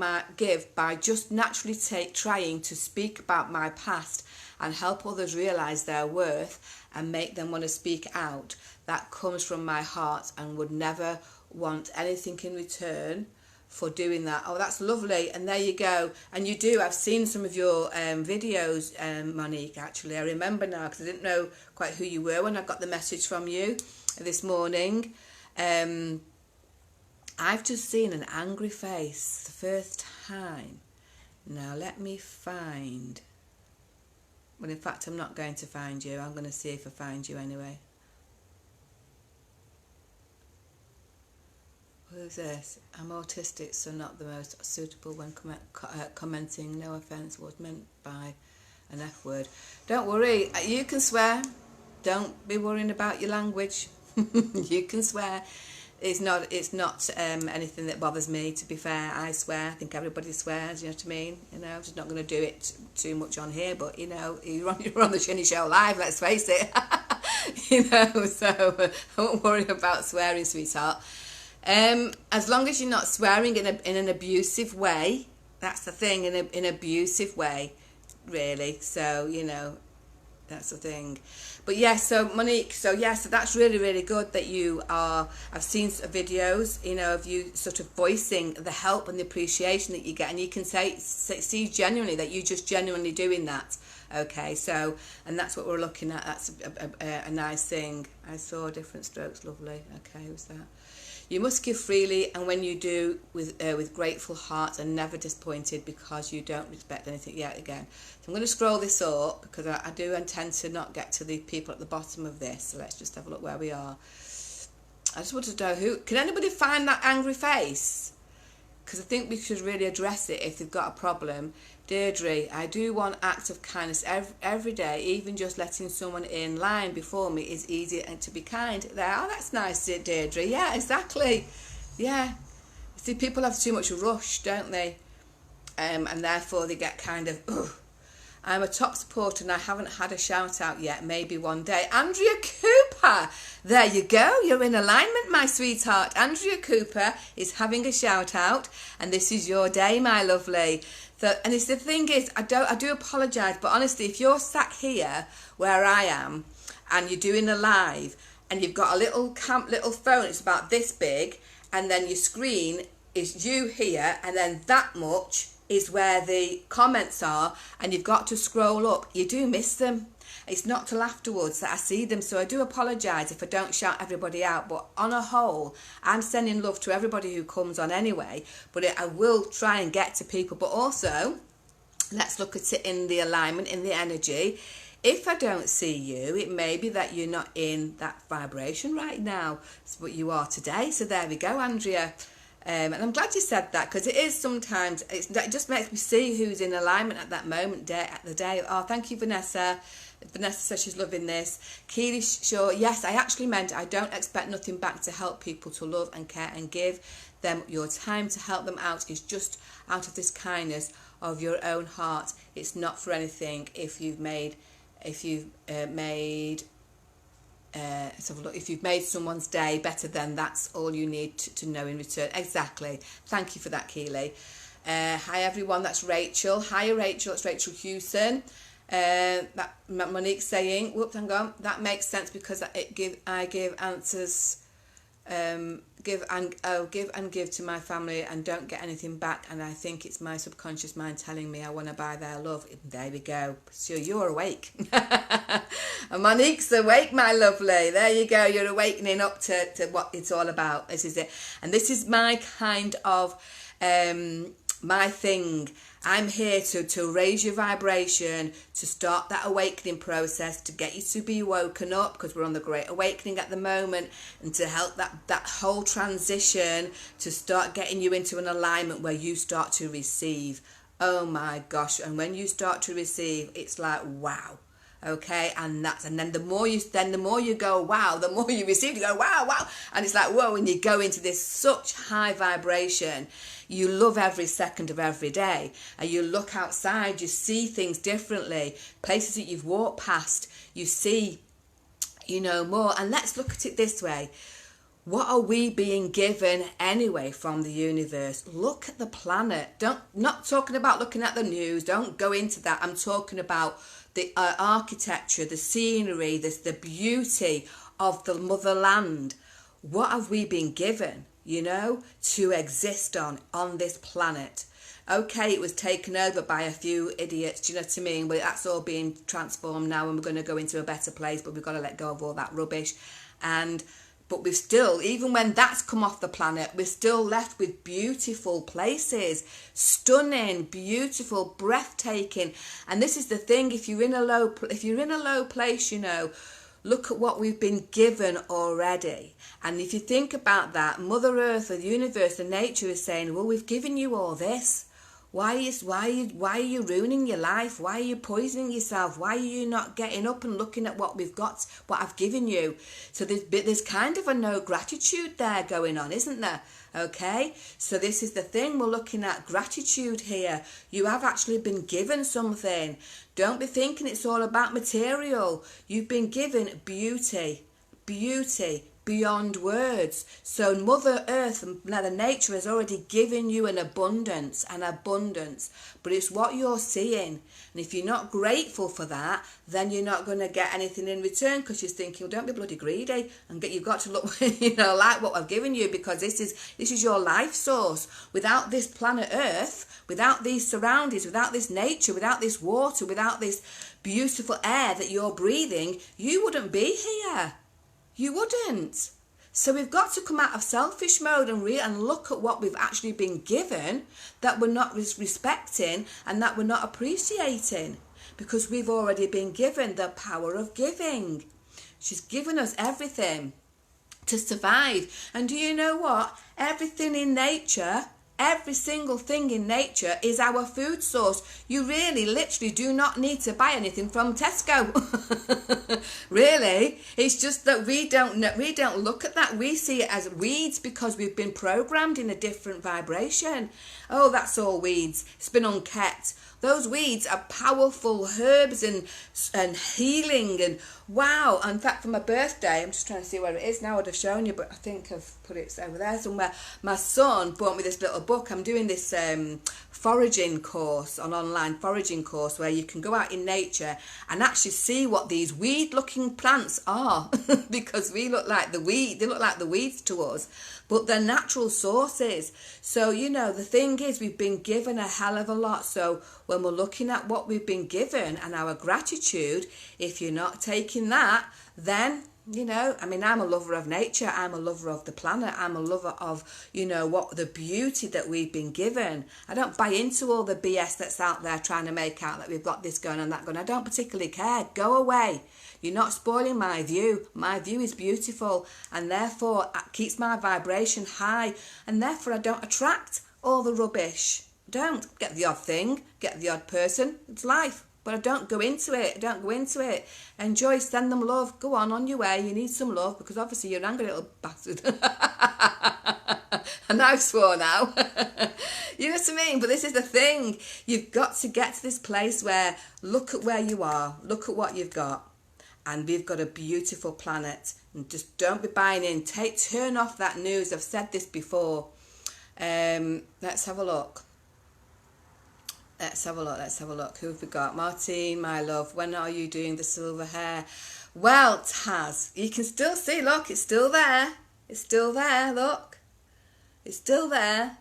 by just naturally trying to speak about my past and help others realise their worth and make them want to speak out. That comes from my heart, and would never want anything in return for doing that. Oh, that's lovely. And there you go. And you do. I've seen some of your videos, Monique, actually. I remember now, because I didn't know quite who you were when I got the message from you this morning. I've just seen an angry face the first time. Now, let me find... Well, in fact, I'm not going to find you. I'm going to see if I find you anyway. Who's this? I'm autistic, so not the most suitable when commenting. No offence was meant by an F word. Don't worry, you can swear. Don't be worrying about your language. You can swear. It's not anything that bothers me, to be fair. I swear. I think everybody swears, you know what I mean? You know, I'm just not going to do it too much on here, but, you know, you're on the Shinny Show live, let's face it. You know, so I won't worry about swearing, sweetheart. As long as you're not swearing in an abusive way, that's the thing, in an abusive way, really. So, you know, that's the thing. But yeah, so Monique, so that's really, really good that you are. I've seen videos, you know, of you sort of voicing the help and the appreciation that you get, and you can see genuinely that you're just genuinely doing that. Okay, so, and that's what we're looking at. That's a nice thing. I saw different strokes, lovely. Okay, who's that? You must give freely, and when you do, with grateful heart and never disappointed, because you don't respect anything yet again. So I'm going to scroll this up, because I do intend to not get to the people at the bottom of this. So let's just have a look where we are. I just want to know who... Can anybody find that angry face? Because I think we should really address it if they've got a problem. Deirdre, I do want acts of kindness every day. Even just letting someone in line before me is easy and to be kind. There, oh, that's nice, Deirdre. Yeah, exactly. Yeah. See, people have too much rush, don't they? And therefore they get kind of, ugh. I'm a top supporter and I haven't had a shout out yet. Maybe one day. Andrea Cooper. There you go. You're in alignment, my sweetheart. Andrea Cooper is having a shout out, and this is your day, my lovely. So, and it's the thing is, I do apologise, but honestly, if you're sat here where I am and you're doing a live and you've got a little phone, it's about this big, and then your screen is you here, and then that much is where the comments are, and you've got to scroll up, you do miss them. It's not till afterwards that I see them, so I do apologise if I don't shout everybody out, but on a whole, I'm sending love to everybody who comes on anyway, but I will try and get to people. But also, let's look at it in the alignment, in the energy. If I don't see you, it may be that you're not in that vibration right now, but you are today. So there we go, Andrea. And I'm glad you said that, because it is sometimes, it just makes me see who's in alignment at that moment, at the day. Oh, thank you, Vanessa. Vanessa says she's loving this. Keely Shaw, yes, I actually meant I don't expect nothing back to help people, to love and care and give them your time to help them out is just out of this kindness of your own heart. It's not for anything. If you've made someone's day better, then that's all you need to know in return. Exactly. Thank you for that, Keely. Hi everyone, that's Rachel. Hi Rachel, it's Rachel Hewson. That Monique saying, whoops, hang on, that makes sense because I give answers, give and give to my family and don't get anything back, and I think it's my subconscious mind telling me I want to buy their love. There we go. So you're awake. And Monique's awake, my lovely. There you go. You're awakening up to what it's all about. This is it. And this is my kind of my thing. I'm here to raise your vibration, to start that awakening process, to get you to be woken up, because we're on the Great Awakening at the moment, and to help that whole transition, to start getting you into an alignment where you start to receive. Oh my gosh. And when you start to receive, it's like, wow. Okay, and then the more you go wow, the more you receive. You go wow, and it's like whoa, and you go into this such high vibration. You love every second of every day, and you look outside, you see things differently. Places that you've walked past, you see, more. And let's look at it this way. What are we being given anyway from the universe? Look at the planet. Not talking about looking at the news. Don't go into that. I'm talking about the architecture, the scenery, the beauty of the motherland. What have we been given, to exist on this planet? Okay, it was taken over by a few idiots, do you know what I mean? But that's all being transformed now, and we're going to go into a better place, but we've got to let go of all that rubbish. But we've still, even when that's come off the planet, we're still left with beautiful places, stunning, beautiful, breathtaking. And this is the thing: if you're in a low place, Look at what we've been given already. And if you think about that, Mother Earth, the universe, the nature is saying, well, we've given you all this. Why are you ruining your life? Why are you poisoning yourself? Why are you not getting up and looking at what we've got, what I've given you? So there's kind of a no gratitude there going on, isn't there? Okay, so this is the thing, we're looking at gratitude here. You have actually been given something. Don't be thinking it's all about material. You've been given beauty beyond words. So Mother Earth, Mother Nature has already given you an abundance, but it's what you're seeing. And if you're not grateful for that, then you're not going to get anything in return, because you're thinking, well, don't be bloody greedy, and you've got to look, like what I've given you, because this is your life source. Without this planet Earth, without these surroundings, without this nature, without this water, without this beautiful air that you're breathing, you wouldn't be here. You wouldn't. So we've got to come out of selfish mode and look at what we've actually been given that we're not respecting and that we're not appreciating, because we've already been given the power of giving. She's given us everything to survive. And do you know what? Everything in nature, every single thing in nature is our food source. You really literally do not need to buy anything from Tesco. Really, it's just that we don't look at that. We see it as weeds because we've been programmed in a different vibration. Oh, that's all weeds. It's been unkept. Those weeds are powerful herbs and healing, and wow. In fact, for my birthday, I'm just trying to see where it is now. I'd have shown you, but I think I've put it over there somewhere. My son bought me this little book. I'm doing this foraging course, an online foraging course, where you can go out in nature and actually see what these weed-looking plants are, because we look like the weed. They look like the weeds to us, but they're natural sources. So, the thing is, we've been given a hell of a lot. So when we're looking at what we've been given and our gratitude, if you're not taking that, then, I'm a lover of nature. I'm a lover of the planet. I'm a lover of, what the beauty that we've been given. I don't buy into all the BS that's out there trying to make out that we've got this going and that going. I don't particularly care. Go away. You're not spoiling my view. My view is beautiful, and therefore it keeps my vibration high, and therefore I don't attract all the rubbish. Don't get the odd thing, get the odd person. It's life. But I don't go into it. Enjoy, send them love. Go on your way. You need some love, because obviously you're an angry little bastard. And I've swore now. You know what I mean? But this is the thing. You've got to get to this place where, look at where you are. Look at what you've got. And we've got a beautiful planet. And just don't be buying in. Turn off that news. I've said this before. Let's have a look. Let's have a look. Who have we got? Martine, my love. When are you doing the silver hair? Well, Taz, you can still see. Look, it's still there. Look. It's still there.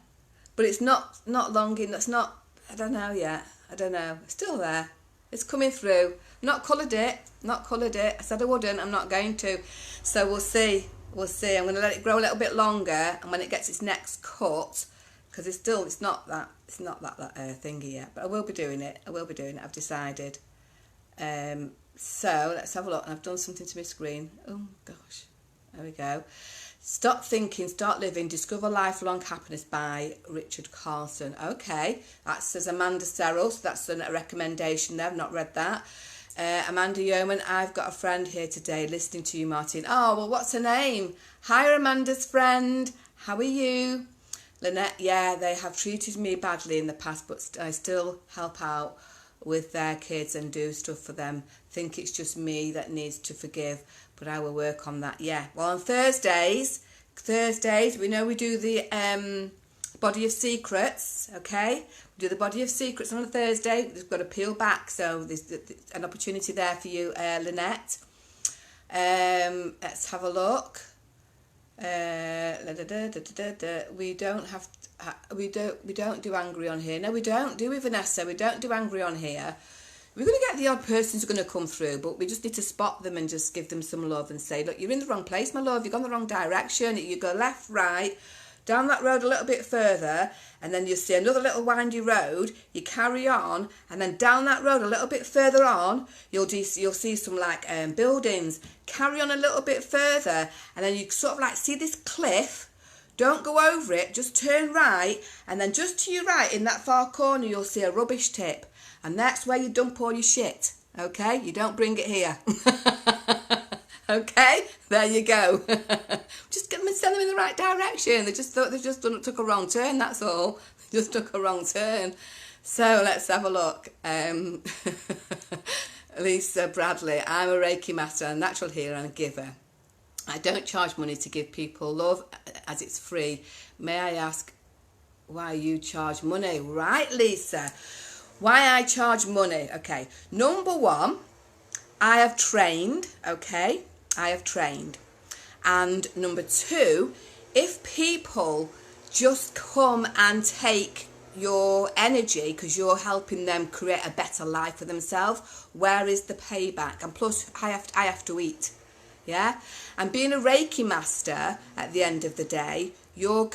But it's not long in. It's not, I don't know yet. It's still there. It's coming through. Not coloured it. I said I wouldn't. I'm not going to. So we'll see. I'm going to let it grow a little bit longer, and when it gets its next cut, because it's not that thingy yet, but I will be doing it. I've decided. So let's have a look. And I've done something to my screen. Oh gosh, there we go. Stop Thinking, Start Living, Discover Lifelong Happiness by Richard Carlson. Okay, that says Amanda Serrell, so that's a recommendation there. I've not read that. Amanda Yeoman, I've got a friend here today listening to you, Martin. Oh, well, what's her name? Hi, Amanda's friend. How are you? Lynette, yeah, they have treated me badly in the past, but I still help out with their kids and do stuff for them. Think it's just me that needs to forgive, but I will work on that. Yeah, well, on Thursdays, we know we do the Body of Secrets, okay? We do the Body of Secrets on a Thursday. We've got to peel back, so there's an opportunity there for you, Lynette. Let's have a look. We don't do angry on here. No, we don't, do we, Vanessa? We don't do angry on here. We're going to get the odd person who's going to come through, but we just need to spot them and just give them some love and say, look, you're in the wrong place, my love. You've gone the wrong direction. You go left, right. down that road a little bit further, and then you'll see another little windy road. You carry on, and then down that road a little bit further on, you'll see some like buildings. Carry on a little bit further, and then you sort of like see this cliff. Don't go over it, just turn right, and then just to your right in that far corner you'll see a rubbish tip, and that's where you dump all your shit, okay? You don't bring it here. Okay, there you go. Just send them in the right direction. They just took a wrong turn, that's all. They just took a wrong turn. So let's have a look. Lisa Bradley, I'm a Reiki master, a natural healer and a giver. I don't charge money to give people love as it's free. May I ask why you charge money? Right, Lisa. Why I charge money? Okay. Number one, I have trained, okay? I have trained. And number two, if people just come and take your energy because you're helping them create a better life for themselves, where is the payback? And plus, I have to eat. Yeah, and being a Reiki master at the end of the day, you're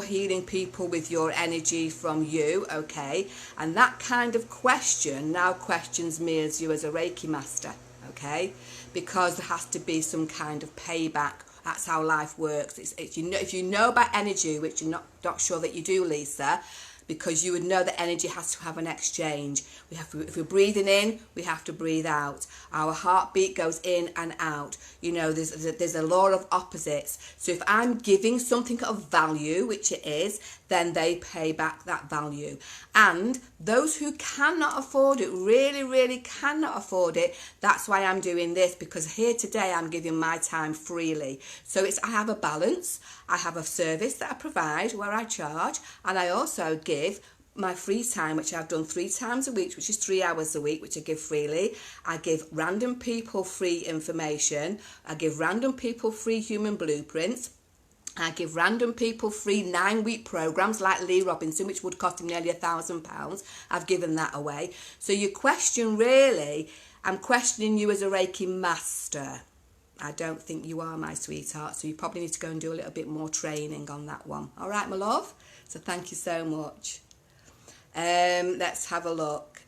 healing people with your energy from you, okay? And that kind of question now questions me as you as a Reiki master, okay? Because there has to be some kind of payback. That's how life works. It's if you know about energy, which you're not sure that you do, Lisa, because you would know that energy has to have an exchange. If we're breathing in, we have to breathe out. Our heartbeat goes in and out. You know, there's a law of opposites. So if I'm giving something of value, which it is, then they pay back that value. And those who cannot afford it, really, really cannot afford it, that's why I'm doing this, because here today I'm giving my time freely. So I have a balance. I have a service that I provide where I charge, and I also give my free time, which I've done 3 times a week, which is 3 hours a week, which I give freely. I give random people free information. I give random people free human blueprints. I give random people free 9-week programs like Lee Robinson, which would cost him nearly £1,000. I've given that away. So your question really, I'm questioning you as a Reiki master. I don't think you are, my sweetheart. So you probably need to go and do a little bit more training on that one. All right, my love? So thank you so much. Let's have a look.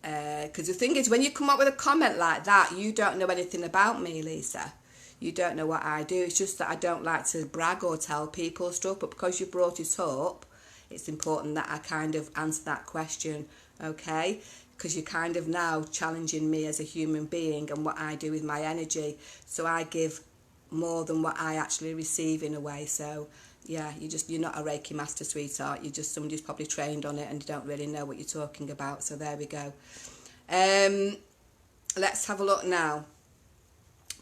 Because the thing is, when you come up with a comment like that, you don't know anything about me, Lisa. You don't know what I do. It's just that I don't like to brag or tell people stuff. But because you brought it up, it's important that I kind of answer that question, okay? Because you're kind of now challenging me as a human being and what I do with my energy. So I give more than what I actually receive in a way. So yeah, you're not a Reiki master, sweetheart. You're just somebody who's probably trained on it and you don't really know what you're talking about. So there we go. Let's have a look now.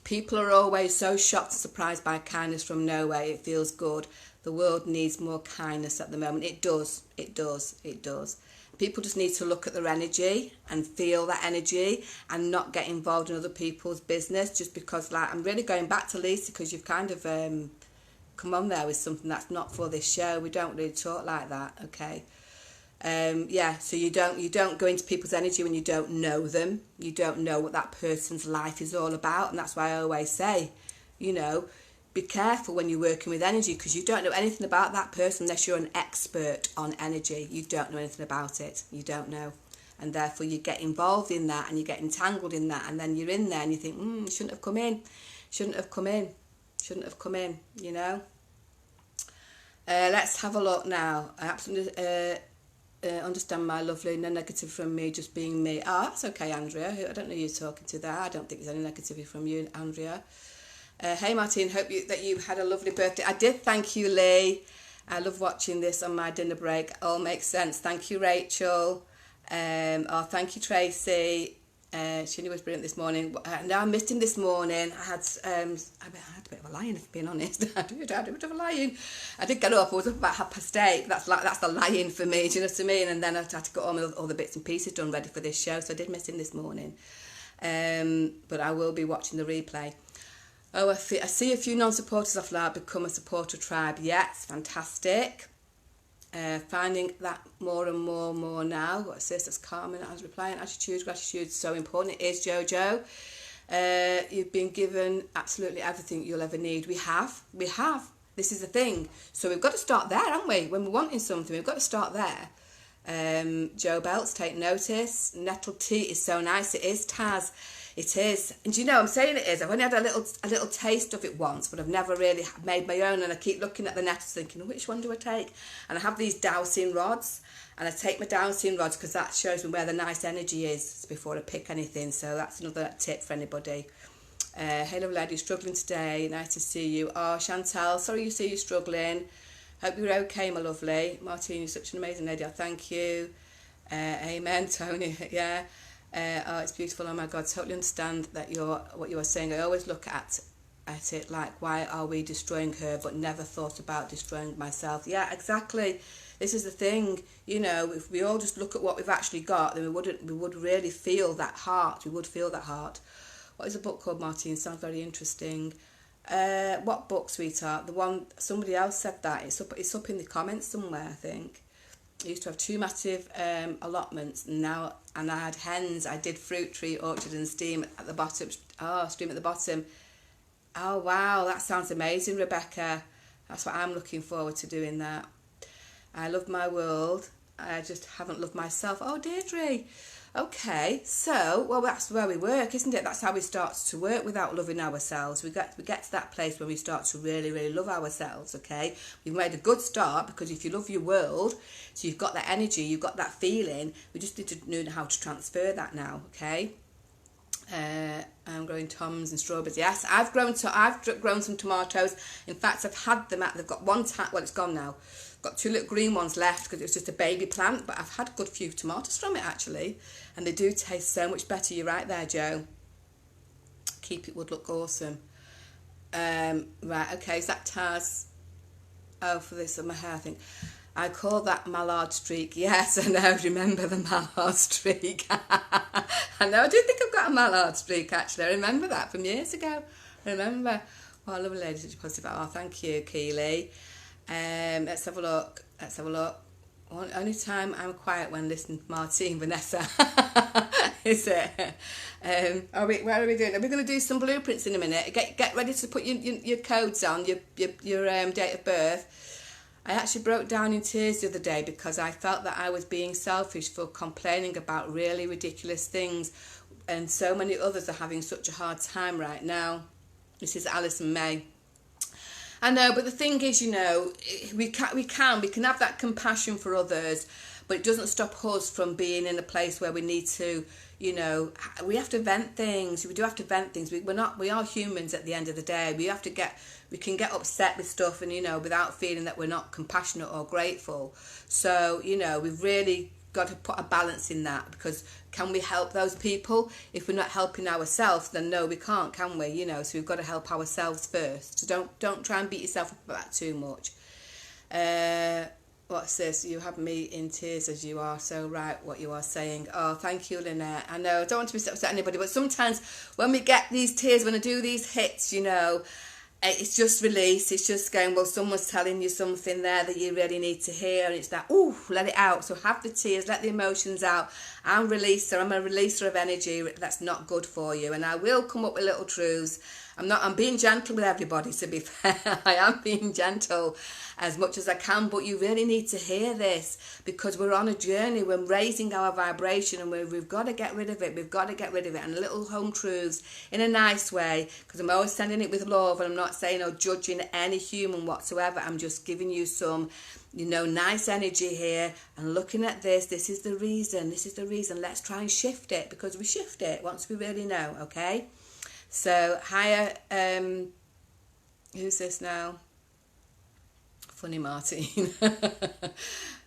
People are always so shocked and surprised by kindness from nowhere. It feels good. The world needs more kindness at the moment. It does. It does. It does. People just need to look at their energy and feel that energy and not get involved in other people's business just because, like, I'm really going back to Lisa because you've kind of come on there with something that's not for this show. We don't really talk like that, okay? Yeah, so you don't go into people's energy when you don't know them. You don't know what that person's life is all about, and that's why I always say, you know, be careful when you're working with energy because you don't know anything about that person unless you're an expert on energy. You don't know anything about it. You don't know. And therefore you get involved in that and you get entangled in that, and then you're in there and you think, shouldn't have come in. Shouldn't have come in. Shouldn't have come in, you know. Let's have a look now. I absolutely understand, my lovely. No negative from me, just being me. Oh, that's okay, Andrea. I don't know who you're talking to there. I don't think there's any negativity from you, Andrea. Hey, Martine, hope that you had a lovely birthday. I did, thank you, Lee. I love watching this on my dinner break. All makes sense. Thank you, Rachel. Thank you, Tracy. Shinny was brilliant this morning. No, I missed him this morning. I had a bit of a lie-in, if I'm being honest. I had a bit of a lie-in. I did get up. I was up about 8:30. That's the lie-in for me. Do you know what I mean? And then I had to get all the bits and pieces done ready for this show. So I did miss him this morning. But I will be watching the replay. Oh, I see a few non-supporters off now become a supporter tribe. Yes, fantastic. Finding that more and more now. What says that's Carmen? I was replying. Gratitude is so important. It is, Jojo. You've been given absolutely everything you'll ever need. We have. This is the thing. So we've got to start there, haven't we? When we're wanting something, we've got to start there. Joe Belts, take notice. Nettle tea is so nice. It is, Taz. It is. And you know, I'm saying it is. I've only had a little taste of it once, but I've never really made my own. And I keep looking at the nettles thinking, which one do I take? And I have these dowsing rods. And I take my dowsing rods because that shows me where the nice energy is before I pick anything. So that's another tip for anybody. Hey, lovely lady, struggling today. Nice to see you. Oh, Chantal, sorry you see you struggling. Hope you're okay, my lovely. Martine, you're such an amazing lady. Oh, thank you. Amen, Tony. Yeah. Oh, it's beautiful. Oh my God, totally understand that what you are saying. I always look at it like, why are we destroying her, but never thought about destroying myself. Yeah, exactly. This is the thing. You know, if we all just look at what we've actually got, then we would really feel that heart. We would feel that heart. What is a book called, Martine? Sounds very interesting. What book, sweetheart? The one, somebody else said that. It's up in the comments somewhere, I think. I used to have 2 massive allotments and I had hens. I did fruit tree, orchard and steam at the bottom. Oh, stream at the bottom. Oh, wow, that sounds amazing, Rebecca. That's what I'm looking forward to doing that. I love my world. I just haven't loved myself. Oh, Deirdre. Okay, so, well, that's where we work, isn't it? That's how we start to work without loving ourselves. We get to that place where we start to really, really love ourselves, okay? We've made a good start because if you love your world, so you've got that energy, you've got that feeling, we just need to know how to transfer that now, okay? I'm growing toms and strawberries. Yes, I've grown some tomatoes. In fact, I've had them they've got one well, it's gone now. Got 2 little green ones left because it was just a baby plant, but I've had a good few tomatoes from it actually, and they do taste so much better. You're right there, Joe. Keep it would look awesome. Right, okay, is that Taz? Oh, for this on my hair, I think. I call that mallard streak. Yes, I know, remember the mallard streak. I know, I do think I've got a mallard streak actually. I remember that from years ago. I remember. Oh, I love a lady, such a positive. Oh, thank you, Keely. Let's have a look. Only time I'm quiet when listening to Martine, Vanessa. Is it? Where are we doing? Are we going to do some blueprints in a minute? Get ready to put your codes on, your date of birth. I actually broke down in tears the other day because I felt that I was being selfish for complaining about really ridiculous things, and so many others are having such a hard time right now. This is Alison May. I know, but the thing is, you know, we can have that compassion for others, but it doesn't stop us from being in a place where we need to, you know, we have to vent things. We do have to vent things. We are humans at the end of the day. We can get upset with stuff, and you know, without feeling that we're not compassionate or grateful. So, you know, we've really got to put a balance in that, because can we help those people? If we're not helping ourselves, then no, we can't, can we? You know, so we've got to help ourselves first. So don't try and beat yourself up about that too much. What's this? You have me in tears, as you are so right what you are saying. Oh, thank you, Lynette. I know, I don't want to be upset anybody, but sometimes when we get these tears, when I do these hits, you know, it's just release. It's just going, well, someone's telling you something there that you really need to hear, and it's that, ooh, let it out. So have the tears, let the emotions out. I'm a releaser of energy that's not good for you, and I will come up with little truths. I'm being gentle with everybody, to be fair. I am being gentle as much as I can, but you really need to hear this, because we're on a journey. We're raising our vibration, and we've got to get rid of it. We've got to get rid of it. And little home truths in a nice way, because I'm always sending it with love, and I'm not saying or judging any human whatsoever. I'm just giving you some, you know, nice energy here, and looking at this. This is the reason. Let's try and shift it, because we shift it once we really know, okay? So, hiya, who's this now? Funny Martine.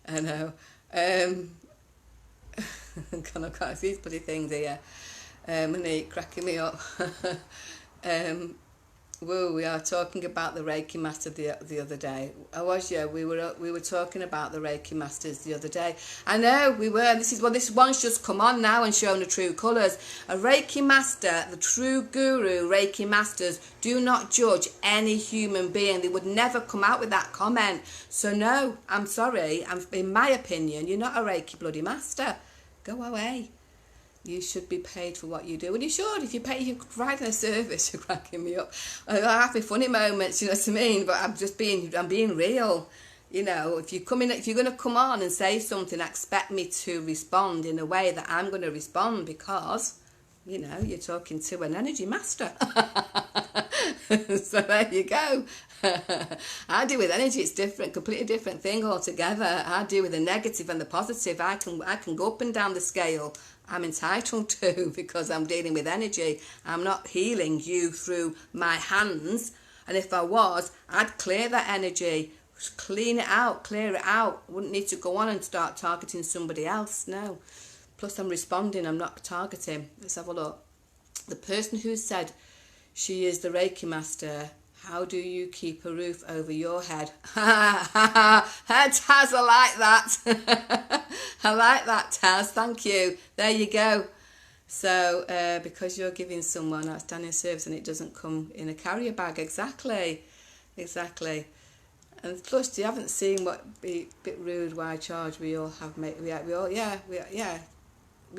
I know. I can't see these bloody things here. Monique, cracking me up. Whoa, we are talking about the Reiki Master the other day. I was, yeah, we were talking about the Reiki Masters the other day. I know, we were. This one's just come on now and shown the true colours. A Reiki Master, the true guru, Reiki Masters, do not judge any human being. They would never come out with that comment. So no, I'm sorry. In my opinion, you're not a Reiki bloody Master. Go away. You should be paid for what you do, and you should. If you're providing a service, you're cracking me up. I have my funny moments, you know what I mean. But I'm being real. You know, if you're going to come on and say something, expect me to respond in a way that I'm going to respond, because, you know, you're talking to an energy master. So there you go. I deal with energy. It's different, completely different thing altogether. I deal with the negative and the positive. I can go up and down the scale. I'm entitled to, because I'm dealing with energy. I'm not healing you through my hands. And if I was, I'd clear that energy, clean it out, clear it out. I wouldn't need to go on and start targeting somebody else. No. Plus, I'm responding. I'm not targeting. Let's have a look. The person who said she is the Reiki master. How do you keep a roof over your head? Taz, I like that. I like that, Taz. Thank you. There you go. So, because you're giving someone outstanding service and it doesn't come in a carrier bag. Exactly. Exactly. And plus, you haven't seen what be a bit rude, why charge? We all have we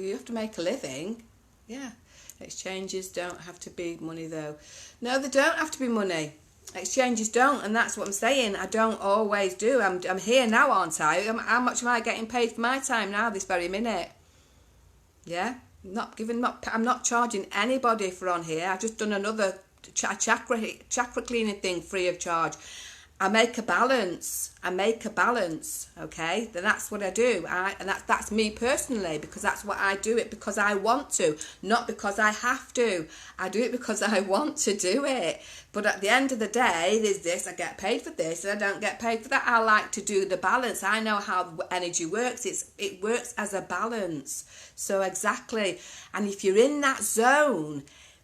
have to make a living. Yeah. Exchanges don't have to be money, though. No, they don't have to be money. Exchanges don't, and that's what I'm saying. I don't always do. I'm here now, aren't I? How much am I getting paid for my time now, this very minute? Yeah, I'm not charging anybody for on here. I've just done another chakra cleaning thing free of charge. I make a balance, okay? Then that's what I do. And that's me personally, because that's what I do it because I want to, not because I have to. I do it because I want to do it. But at the end of the day, there's this, I get paid for this, and I don't get paid for that. I like to do the balance. I know how energy works. It works as a balance. So exactly. And if you're in that zone,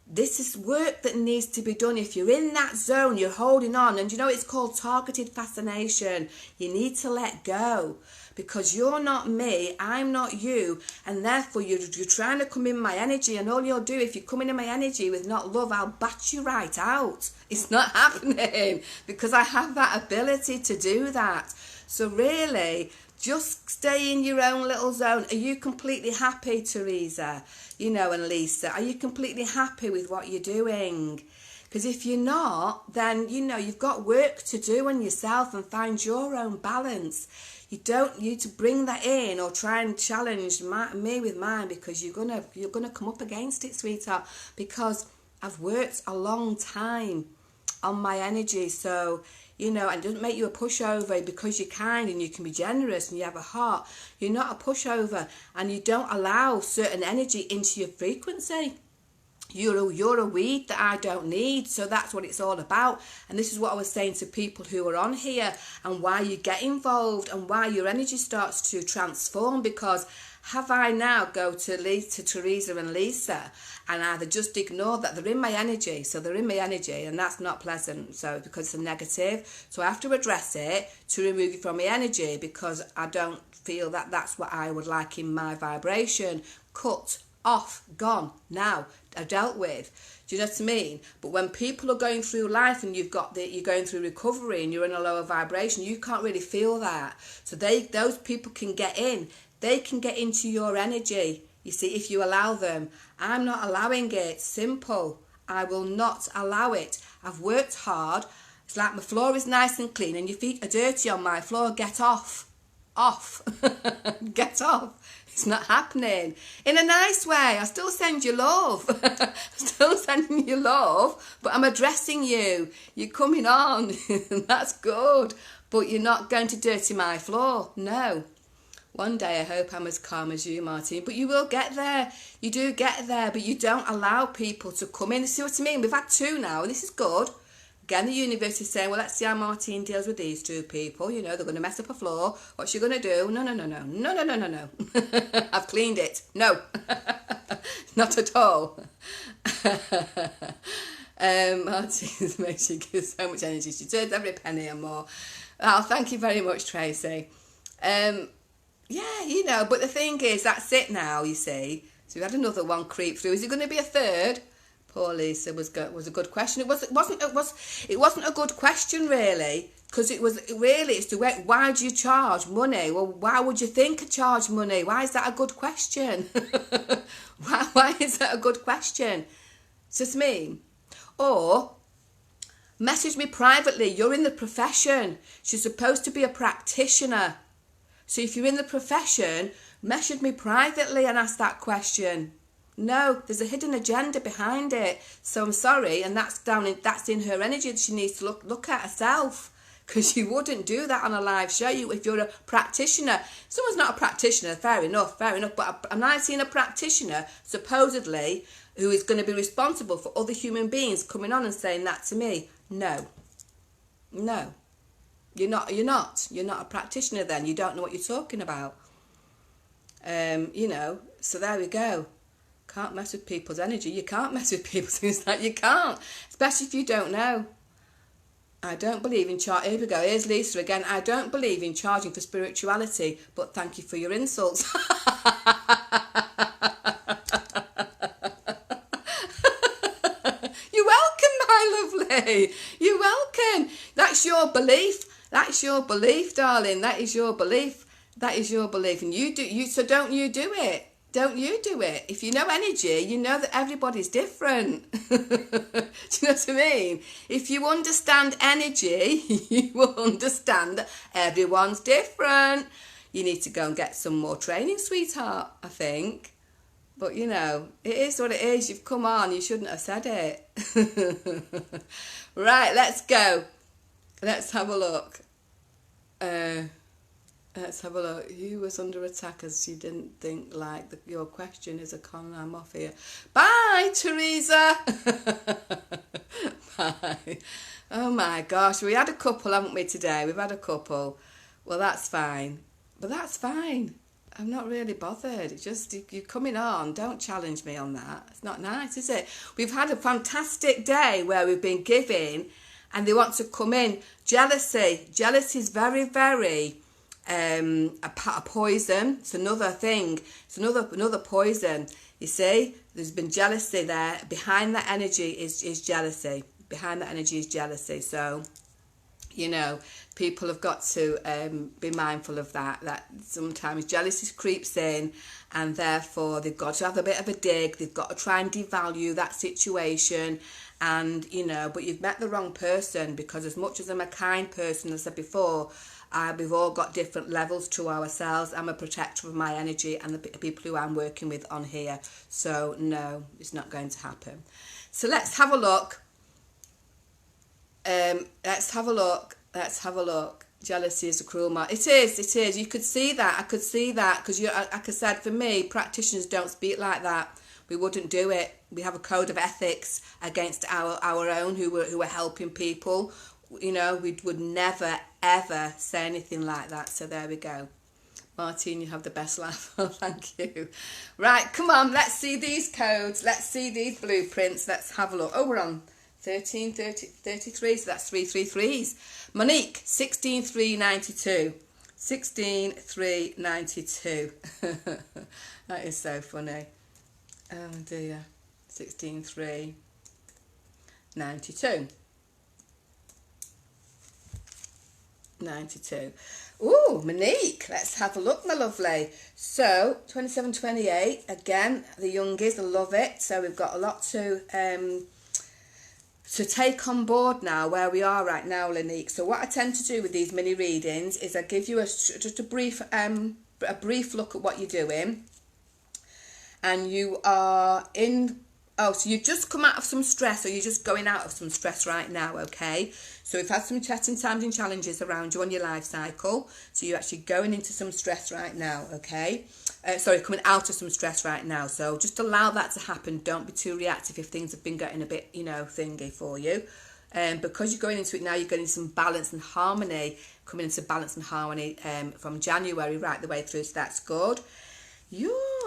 this is work that needs to be done. If you're in that zone, you're holding on. And you know, it's called targeted fascination. You need to let go, because you're not me, I'm not you. And therefore, you're trying to come in my energy. And all you'll do, if you come in my energy with not love, I'll bat you right out. It's not happening, because I have that ability to do that. So really, just stay in your own little zone. Are you completely happy, Teresa? You know, and Lisa, are you completely happy with what you're doing? Because if you're not, then, you know, you've got work to do on yourself and find your own balance. You don't need to bring that in or try and challenge me with mine, because you're gonna come up against it, sweetheart, because I've worked a long time on my energy. So, you know, and it doesn't make you a pushover because you're kind and you can be generous and you have a heart. You're not a pushover, and you don't allow certain energy into your frequency. You're a weed that I don't need. So that's what it's all about. And this is what I was saying to people who are on here, and why you get involved and why your energy starts to transform. Because have I now go to Teresa and Lisa and either just ignore that they're in my energy, so they're in my energy, and that's not pleasant, so because it's a negative, so I have to address it to remove you from my energy, because I don't feel that that's what I would like in my vibration. Cut, off, gone, now, dealt with. Do you know what I mean? But when people are going through life and you're going through recovery and you're in a lower vibration, you can't really feel that. So those people can get in. They can get into your energy, you see, if you allow them. I'm not allowing it. Simple. I will not allow it. I've worked hard. It's like my floor is nice and clean and your feet are dirty on my floor. Get off. Off. Get off. It's not happening. In a nice way. I still send you love. Still sending you love, but I'm addressing you. You're coming on. That's good. But you're not going to dirty my floor. No. One day I hope I'm as calm as you, Martine, but you will get there. You do get there, but you don't allow people to come in. See what I mean? We've had two now, and this is good. Again, the universe is saying, well, let's see how Martine deals with these two people. You know, they're going to mess up a floor. What's she going to do? No. I've cleaned it. No, not at all. Martine makes you give so much energy. She turns every penny and more. Oh, thank you very much, Tracy. Yeah, you know, but the thing is, that's it now, you see. So we had another one creep through. Is it going to be a third? Poor Lisa was a good question. It wasn't a good question, really. Because it's the way, why do you charge money? Well, why would you think I charge money? Why is that a good question? why is that a good question? It's just me. Or message me privately. You're in the profession. She's supposed to be a practitioner. So if you're in the profession, message me privately and ask that question. No, there's a hidden agenda behind it. So I'm sorry, and that's in her energy that she needs to look at herself. Because you wouldn't do that on a live show. If you're a practitioner, someone's not a practitioner, fair enough. But am I seeing a practitioner, supposedly, who is going to be responsible for other human beings coming on and saying that to me? No. You're not a practitioner then. You don't know what you're talking about. So there we go. Can't mess with people's energy. You can't mess with people's things like you can't. Especially if you don't know. I don't believe in charging. Here we go. Here's Lisa again. I don't believe in charging for spirituality, but thank you for your insults. You're welcome, my lovely. You're welcome. That's your belief. That's your belief, darling. That is your belief. That is your belief. And so don't you do it. Don't you do it. If you know energy, you know that everybody's different. Do you know what I mean? If you understand energy, you will understand that everyone's different. You need to go and get some more training, sweetheart, I think. But, it is what it is. You've come on. You shouldn't have said it. Right, let's go. Let's have a look. Let's have a look. Who was under attack as you didn't think like your question is a con? I'm off here. Bye, Teresa. Bye. Oh my gosh, we had a couple, haven't we, today? We've had a couple. Well, that's fine. But that's fine. I'm not really bothered. It's just, you're coming on. Don't challenge me on that. It's not nice, is it? We've had a fantastic day where we've been giving and they want to come in. Jealousy. Jealousy is very, very... a poison. It's another thing. It's another poison. You see, there's been jealousy there. Behind that energy is jealousy. Behind that energy is jealousy. So, people have got to be mindful of that. That sometimes jealousy creeps in, and therefore they've got to have a bit of a dig. They've got to try and devalue that situation. And but you've met the wrong person, because as much as I'm a kind person, as I said before, we've all got different levels to ourselves. I'm a protector of my energy and the people who I'm working with on here. So no, it's not going to happen. So let's have a look. Let's have a look. Jealousy is a cruel man. It is. You could see that. I could see that, because like I said, for me, practitioners don't speak like that. We wouldn't do it. We have a code of ethics against our own who are helping people. We would never, ever say anything like that. So there we go. Martine, you have the best laugh. Oh, thank you. Right, come on. Let's see these codes. Let's see these blueprints. Let's have a look. Oh, we're on 13, 30, 33. So that's 333s. Monique, 16392. 16392. That is so funny. Oh, dear. 16392. 92. Ooh, Monique, let's have a look, my lovely. So 2728, again, the youngies, I love it. So we've got a lot to take on board now, where we are right now, Monique. So what I tend to do with these mini readings is I give you just a brief look at what you're doing, and you are in. Oh, so you've just come out of some stress, or you're just going out of some stress right now, okay? So we've had some testing times and challenges around you on your life cycle. So you're actually going into some stress right now, okay? Coming out of some stress right now. So just allow that to happen. Don't be too reactive if things have been getting a bit, thingy for you. Because you're going into it now, you're getting some balance and harmony, coming into balance and harmony from January right the way through, so that's good.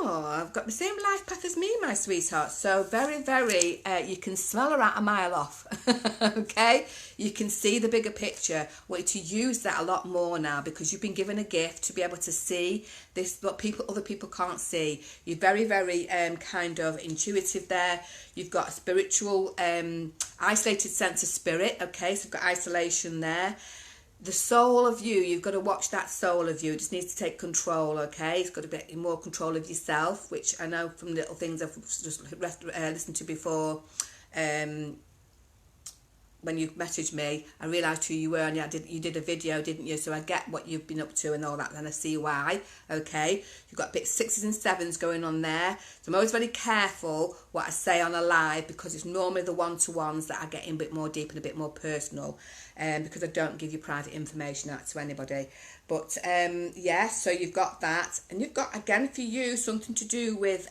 I've got the same life path as me, my sweetheart. So very, very, you can smell her out a mile off, okay? You can see the bigger picture. I want you to use that a lot more now, because you've been given a gift to be able to see this, what other people can't see. You're very, very kind of intuitive there. You've got a spiritual, isolated sense of spirit, okay? So you've got isolation there. the soul of you, you've got to watch that soul of you. It just needs to take control, okay? It's got to be more control of yourself, which I know from little things I've just listened to before. When you messaged me, I realised who you were, and you did a video, didn't you? So I get what you've been up to and all that, and I see why, okay? You've got a bit 6s and 7s going on there. So I'm always very careful what I say on a live, because it's normally the one-to-ones that I get in a bit more deep and a bit more personal, because I don't give you private information out to anybody. But yeah, so you've got that, and you've got, again, for you, something to do with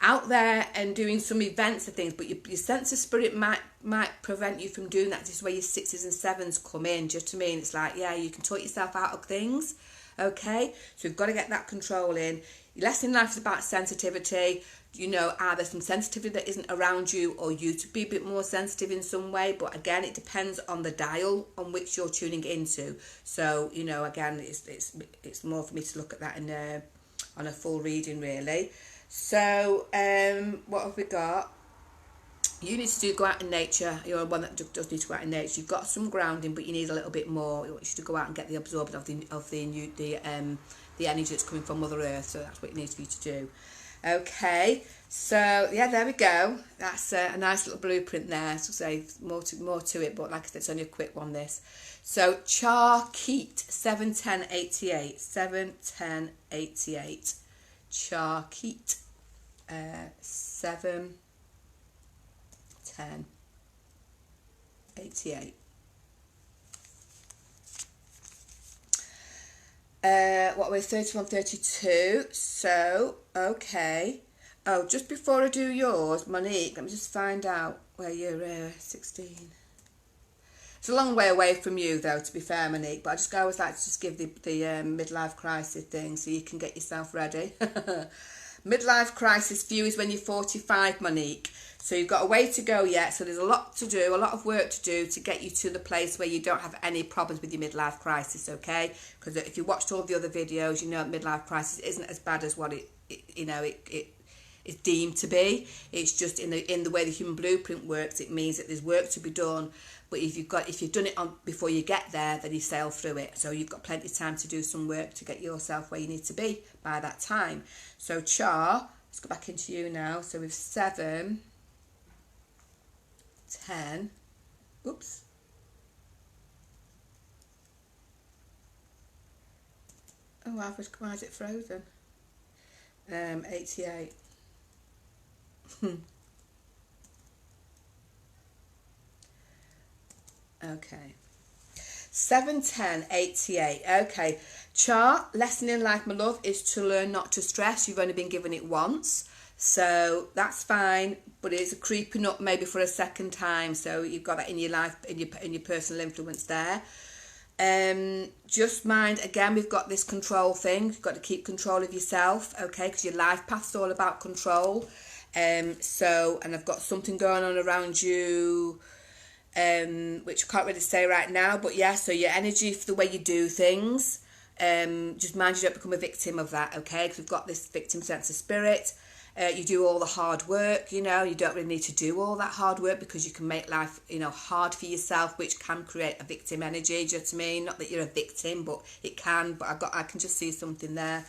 out there and doing some events and things, but your sense of spirit might prevent you from doing that. This is where your 6s and 7s come in. Just to mean, it's like, yeah, you can talk yourself out of things, okay? So you've got to get that control in. Your lesson in life is about sensitivity. You know, there's some sensitivity that isn't around you, or you to be a bit more sensitive in some way. But again, it depends on the dial on which you're tuning into. So, you know, again, it's more for me to look at that in on a full reading, really. So, what have we got? You need to go out in nature. You're one that does need to go out in nature. You've got some grounding, but you need a little bit more. You want you to go out and get the absorbing of the energy that's coming from Mother Earth. So that's what it needs for you to do. Okay. So yeah, there we go. That's a nice little blueprint there. So say more to it, but like I said, it's only a quick one. This. So Charkeet 71088 71088. Charkeet 71088. What we're 3132. So okay. Oh, just before I do yours, Monique, let me just find out where you're 16. It's a long way away from you, though, to be fair, Monique, but I always like to just give the midlife crisis thing so you can get yourself ready. Midlife crisis for you is when you're 45, Monique. So you've got a way to go yet. So there's a lot to do, a lot of work to do to get you to the place where you don't have any problems with your midlife crisis, okay? Because if you watched all the other videos, you know midlife crisis isn't as bad as what it is deemed to be. It's just in the way the human blueprint works, it means that there's work to be done. But if you've done it before you get there, then you sail through it. So you've got plenty of time to do some work to get yourself where you need to be by that time. So Char, let's go back into you now. So with 7, 10, oops. Oh, why is it frozen? 88. Okay. 71088. Okay. Chart, lesson in life, my love, is to learn not to stress. You've only been given it once, so that's fine, but it's creeping up maybe for a second time. So you've got that in your life, in your personal influence there. Just mind, again, we've got this control thing. You've got to keep control of yourself, okay, because your life path's all about control. So, and I've got something going on around you, which I can't really say right now, but yeah, so your energy for the way you do things, just mind you don't become a victim of that, okay, because we've got this victim sense of spirit. You do all the hard work, you know, you don't really need to do all that hard work, because you can make life, you know, hard for yourself, which can create a victim energy. Do you know what I mean? Not that you're a victim, but it can. But I can just see something there.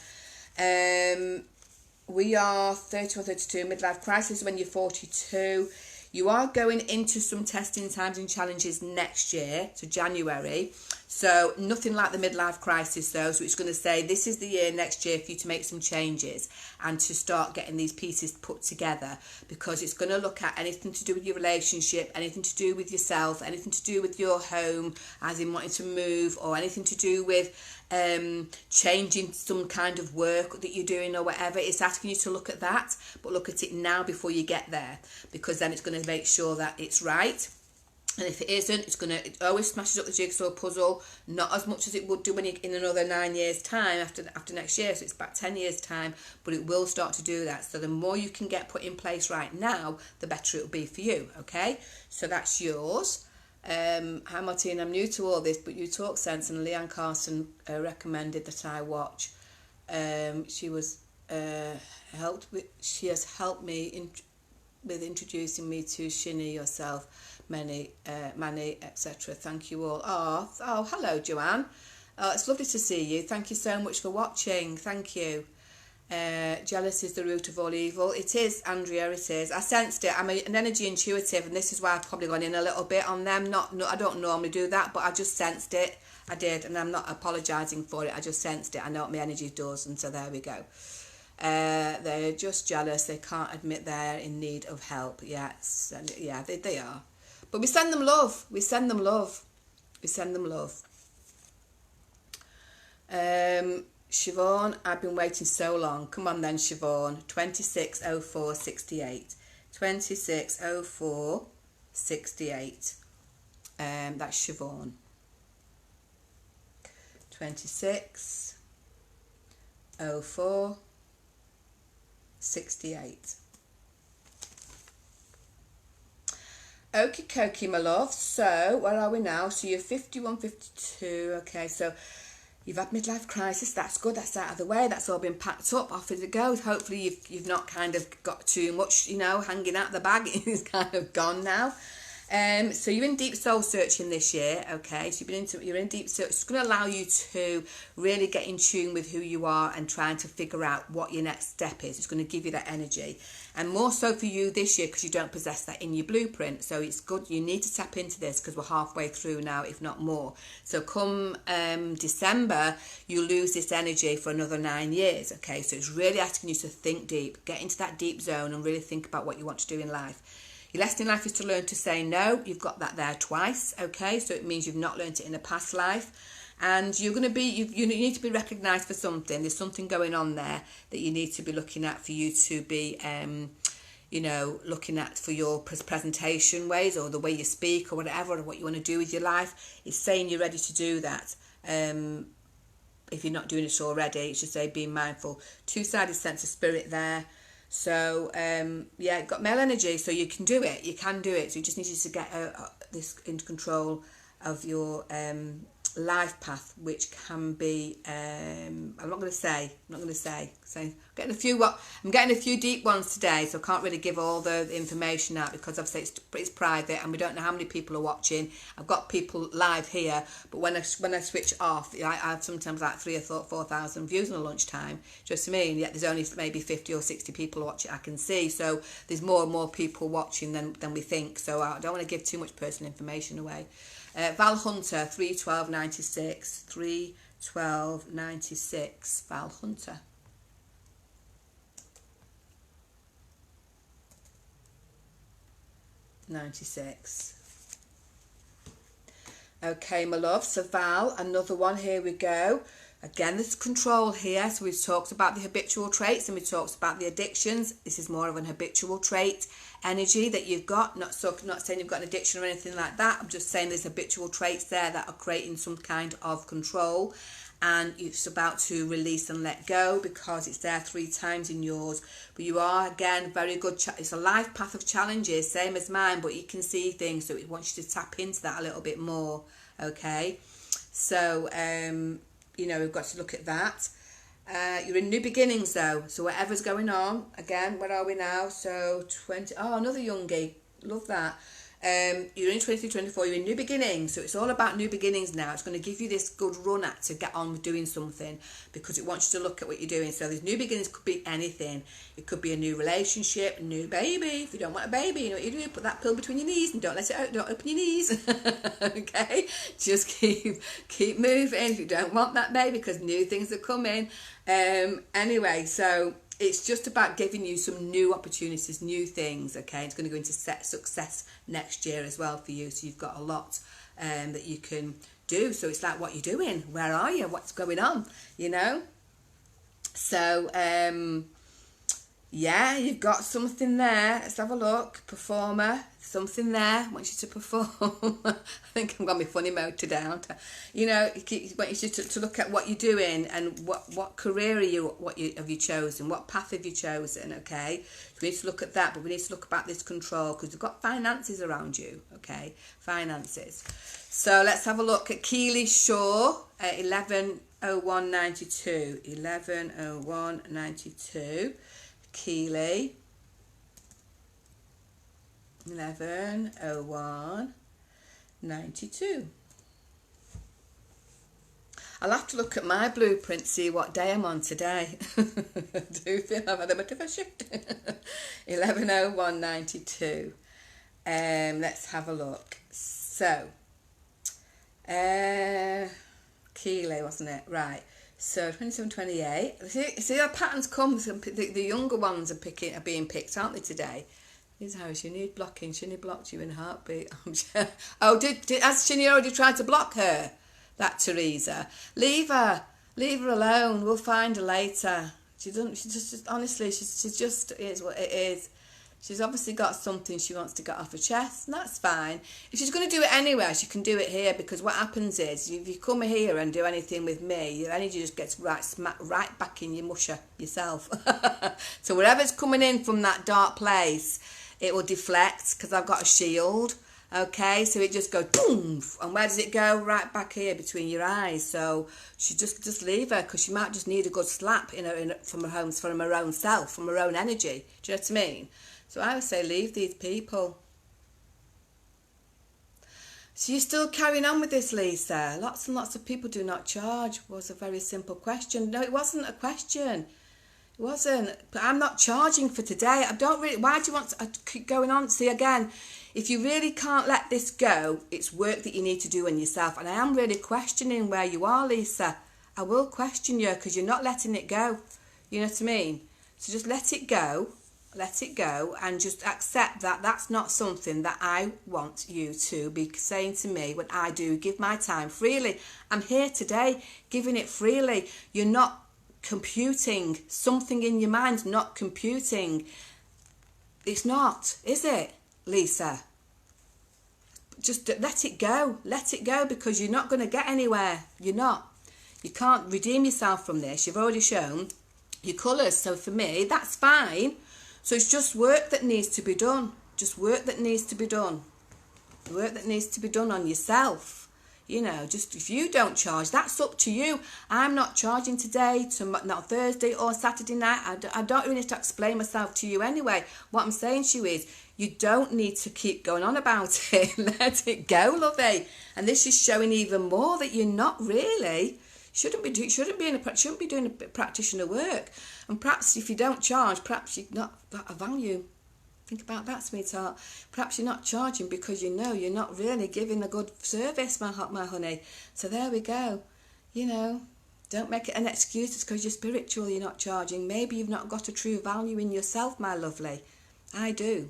We are 31, 32, midlife crisis when you're 42. You are going into some testing times and challenges next year, so January. So nothing like the midlife crisis though, so it's going to say this is the year next year for you to make some changes and to start getting these pieces put together, because it's going to look at anything to do with your relationship, anything to do with yourself, anything to do with your home, as in wanting to move, or anything to do with changing some kind of work that you're doing or whatever. It's asking you to look at that, but look at it now before you get there, because then it's going to make sure that it's right. And if it isn't, it always smashes up the jigsaw puzzle, not as much as it would do when you're in another 9 years time after next year, so it's about 10 years time, but it will start to do that. So the more you can get put in place right now, the better it will be for you, okay? So that's yours. Hi Martine, I'm new to all this, but you talk sense, and Leanne Carson recommended that I watch. She has helped me with introducing me to Shinny, yourself, Manny, etc. Thank you all. Oh, hello, Joanne. It's lovely to see you. Thank you so much for watching. Thank you. Jealous is the root of all evil. It is, Andrea, it is. I sensed it. I'm an energy intuitive, and this is why I've probably gone in a little bit on them. I don't normally do that, but I just sensed it. I did, and I'm not apologising for it. I just sensed it. I know what my energy does, and so there we go. They're just jealous. They can't admit they're in need of help. Yes, and yeah, they are. But we send them love. We send them love. We send them love. Siobhan, I've been waiting so long. Come on then, Siobhan. 260468. 260468. That's Siobhan. 260468. Okie dokie, my love. So, where are we now? So you're 51, 52. Okay, so you've had midlife crisis. That's good. That's out of the way. That's all been packed up. Off it goes. Hopefully you've not kind of got too much, hanging out the bag. It's kind of gone now. So you're in deep soul searching this year, okay? So you're in deep search. It's going to allow you to really get in tune with who you are and trying to figure out what your next step is. It's going to give you that energy, and more so for you this year because you don't possess that in your blueprint. So it's good. You need to tap into this because we're halfway through now, if not more. So come December, you lose this energy for another 9 years, okay? So it's really asking you to think deep, get into that deep zone, and really think about what you want to do in life. Your lesson in life is to learn to say no. You've got that there twice, okay? So it means you've not learned it in a past life. And you're going to be, you need to be recognised for something. There's something going on there that you need to be looking at for you to be, looking at for your presentation ways or the way you speak or whatever, or what you want to do with your life. It's saying you're ready to do that. If you're not doing it already, it should say being mindful. Two-sided sense of spirit there. So, got male energy, so you can do it. You can do it. So you just need you to get this into control of your life path, which can be, I'm not going to say. So I'm getting a few deep ones today, so I can't really give all the information out because obviously it's private and we don't know how many people are watching. I've got people live here, but when I switch off, I have sometimes like 3,000 or 4,000 views on a lunchtime. Just to me, and yet there's only maybe 50 or 60 people watching. I can see, so there's more and more people watching than we think. So I don't want to give too much personal information away. Val Hunter, 31296, 31296, Val Hunter. '96. Okay, my love. So Val, another one. Here we go. Again, there's control here. So we've talked about the habitual traits and we talked about the addictions. This is more of an habitual trait energy that you've got. Not saying you've got an addiction or anything like that. I'm just saying there's habitual traits there that are creating some kind of control. And it's about to release and let go because it's there 3 times in yours. But you are, again, very good. It's a life path of challenges, same as mine, but you can see things. So it wants you to tap into that a little bit more, okay? So, we've got to look at that. You're in new beginnings, though. So whatever's going on, again, where are we now? So, another youngie. Love that. You're in 23, 24, you're in new beginnings, so it's all about new beginnings now. It's going to give you this good run at to get on with doing something because it wants you to look at what you're doing. So these new beginnings could be anything. It could be a new relationship, a new baby. If you don't want a baby, you know what you do? Put that pill between your knees and don't let it out. Don't open your knees. Okay, just keep moving if you don't want that baby because new things are coming. Anyway, so it's just about giving you some new opportunities, new things, okay? It's going to go into success next year as well for you. So you've got a lot that you can do. So it's like, what you're doing? Where are you? What's going on? So, you've got something there. Let's have a look. Performer. Something there. Wants you to perform. I think I'm going to be funny mode today, aren't I? Want you to look at what you're doing and what career have you chosen? What path have you chosen, okay? So we need to look at that, but we need to look about this control because you've got finances around you, okay? Finances. So let's have a look at Keely Shaw, 110192. 110192. Keely. 11/01/92. I'll have to look at my blueprint, see what day I'm on today. I do feel I've had a bit of a shift. 11/01/92. Let's have a look. So, Kilo, wasn't it? Right. So 27/28. See how patterns come. The younger ones are being picked, aren't they, today? Here's how she need blocking. Shinny blocked you in a heartbeat. Oh, has Shinny already tried to block her? That Teresa. Leave her alone. We'll find her later. She doesn't. She just honestly. She's just it is what it is. She's obviously got something she wants to get off her chest, and that's fine. If she's going to do it anywhere, she can do it here, because what happens is, if you come here and do anything with me, your energy just gets smacked right back in your musher yourself. So whatever's coming in from that dark place, it will deflect, because I've got a shield. Okay, so it just goes boom, and where does it go? Right back here between your eyes. So she just leave her, because she might just need a good slap from her own self, from her own energy. Do you know what I mean? So I would say leave these people. So you're still carrying on with this, Lisa? Lots and lots of people do not charge, was a very simple question. No, it wasn't a question. It wasn't. But I'm not charging for today. I don't really. Why do you want to keep going on? See, again, if you really can't let this go, it's work that you need to do on yourself. And I am really questioning where you are, Lisa. I will question you, because you're not letting it go. You know what I mean? So just let it go. Let it go, and just accept that that's not something that I want you to be saying to me when I do give my time freely. I'm here today giving it freely. You're not computing. Something in your mind's not computing. It's not, is it, Lisa? Just let it go. Let it go, because you're not going to get anywhere. You're not. You can't redeem yourself from this. You've already shown your colours. So for me, that's fine. So it's just work that needs to be done. Just work that needs to be done. Work that needs to be done on yourself. You know, just if you don't charge, that's up to you. I'm not charging today, not Thursday or Saturday night. I don't really need to explain myself to you anyway. What I'm saying to you is, you don't need to keep going on about it. Let it go, lovey. And this is showing even more that you're not really. Shouldn't be doing a practitioner work. And perhaps if you don't charge, perhaps you're not that a value. Think about that, sweetheart. Perhaps you're not charging because you know you're not really giving a good service, my honey. So there we go. You know, don't make it an excuse. It's because you're spiritual you're not charging. Maybe you've not got a true value in yourself, my lovely. I do.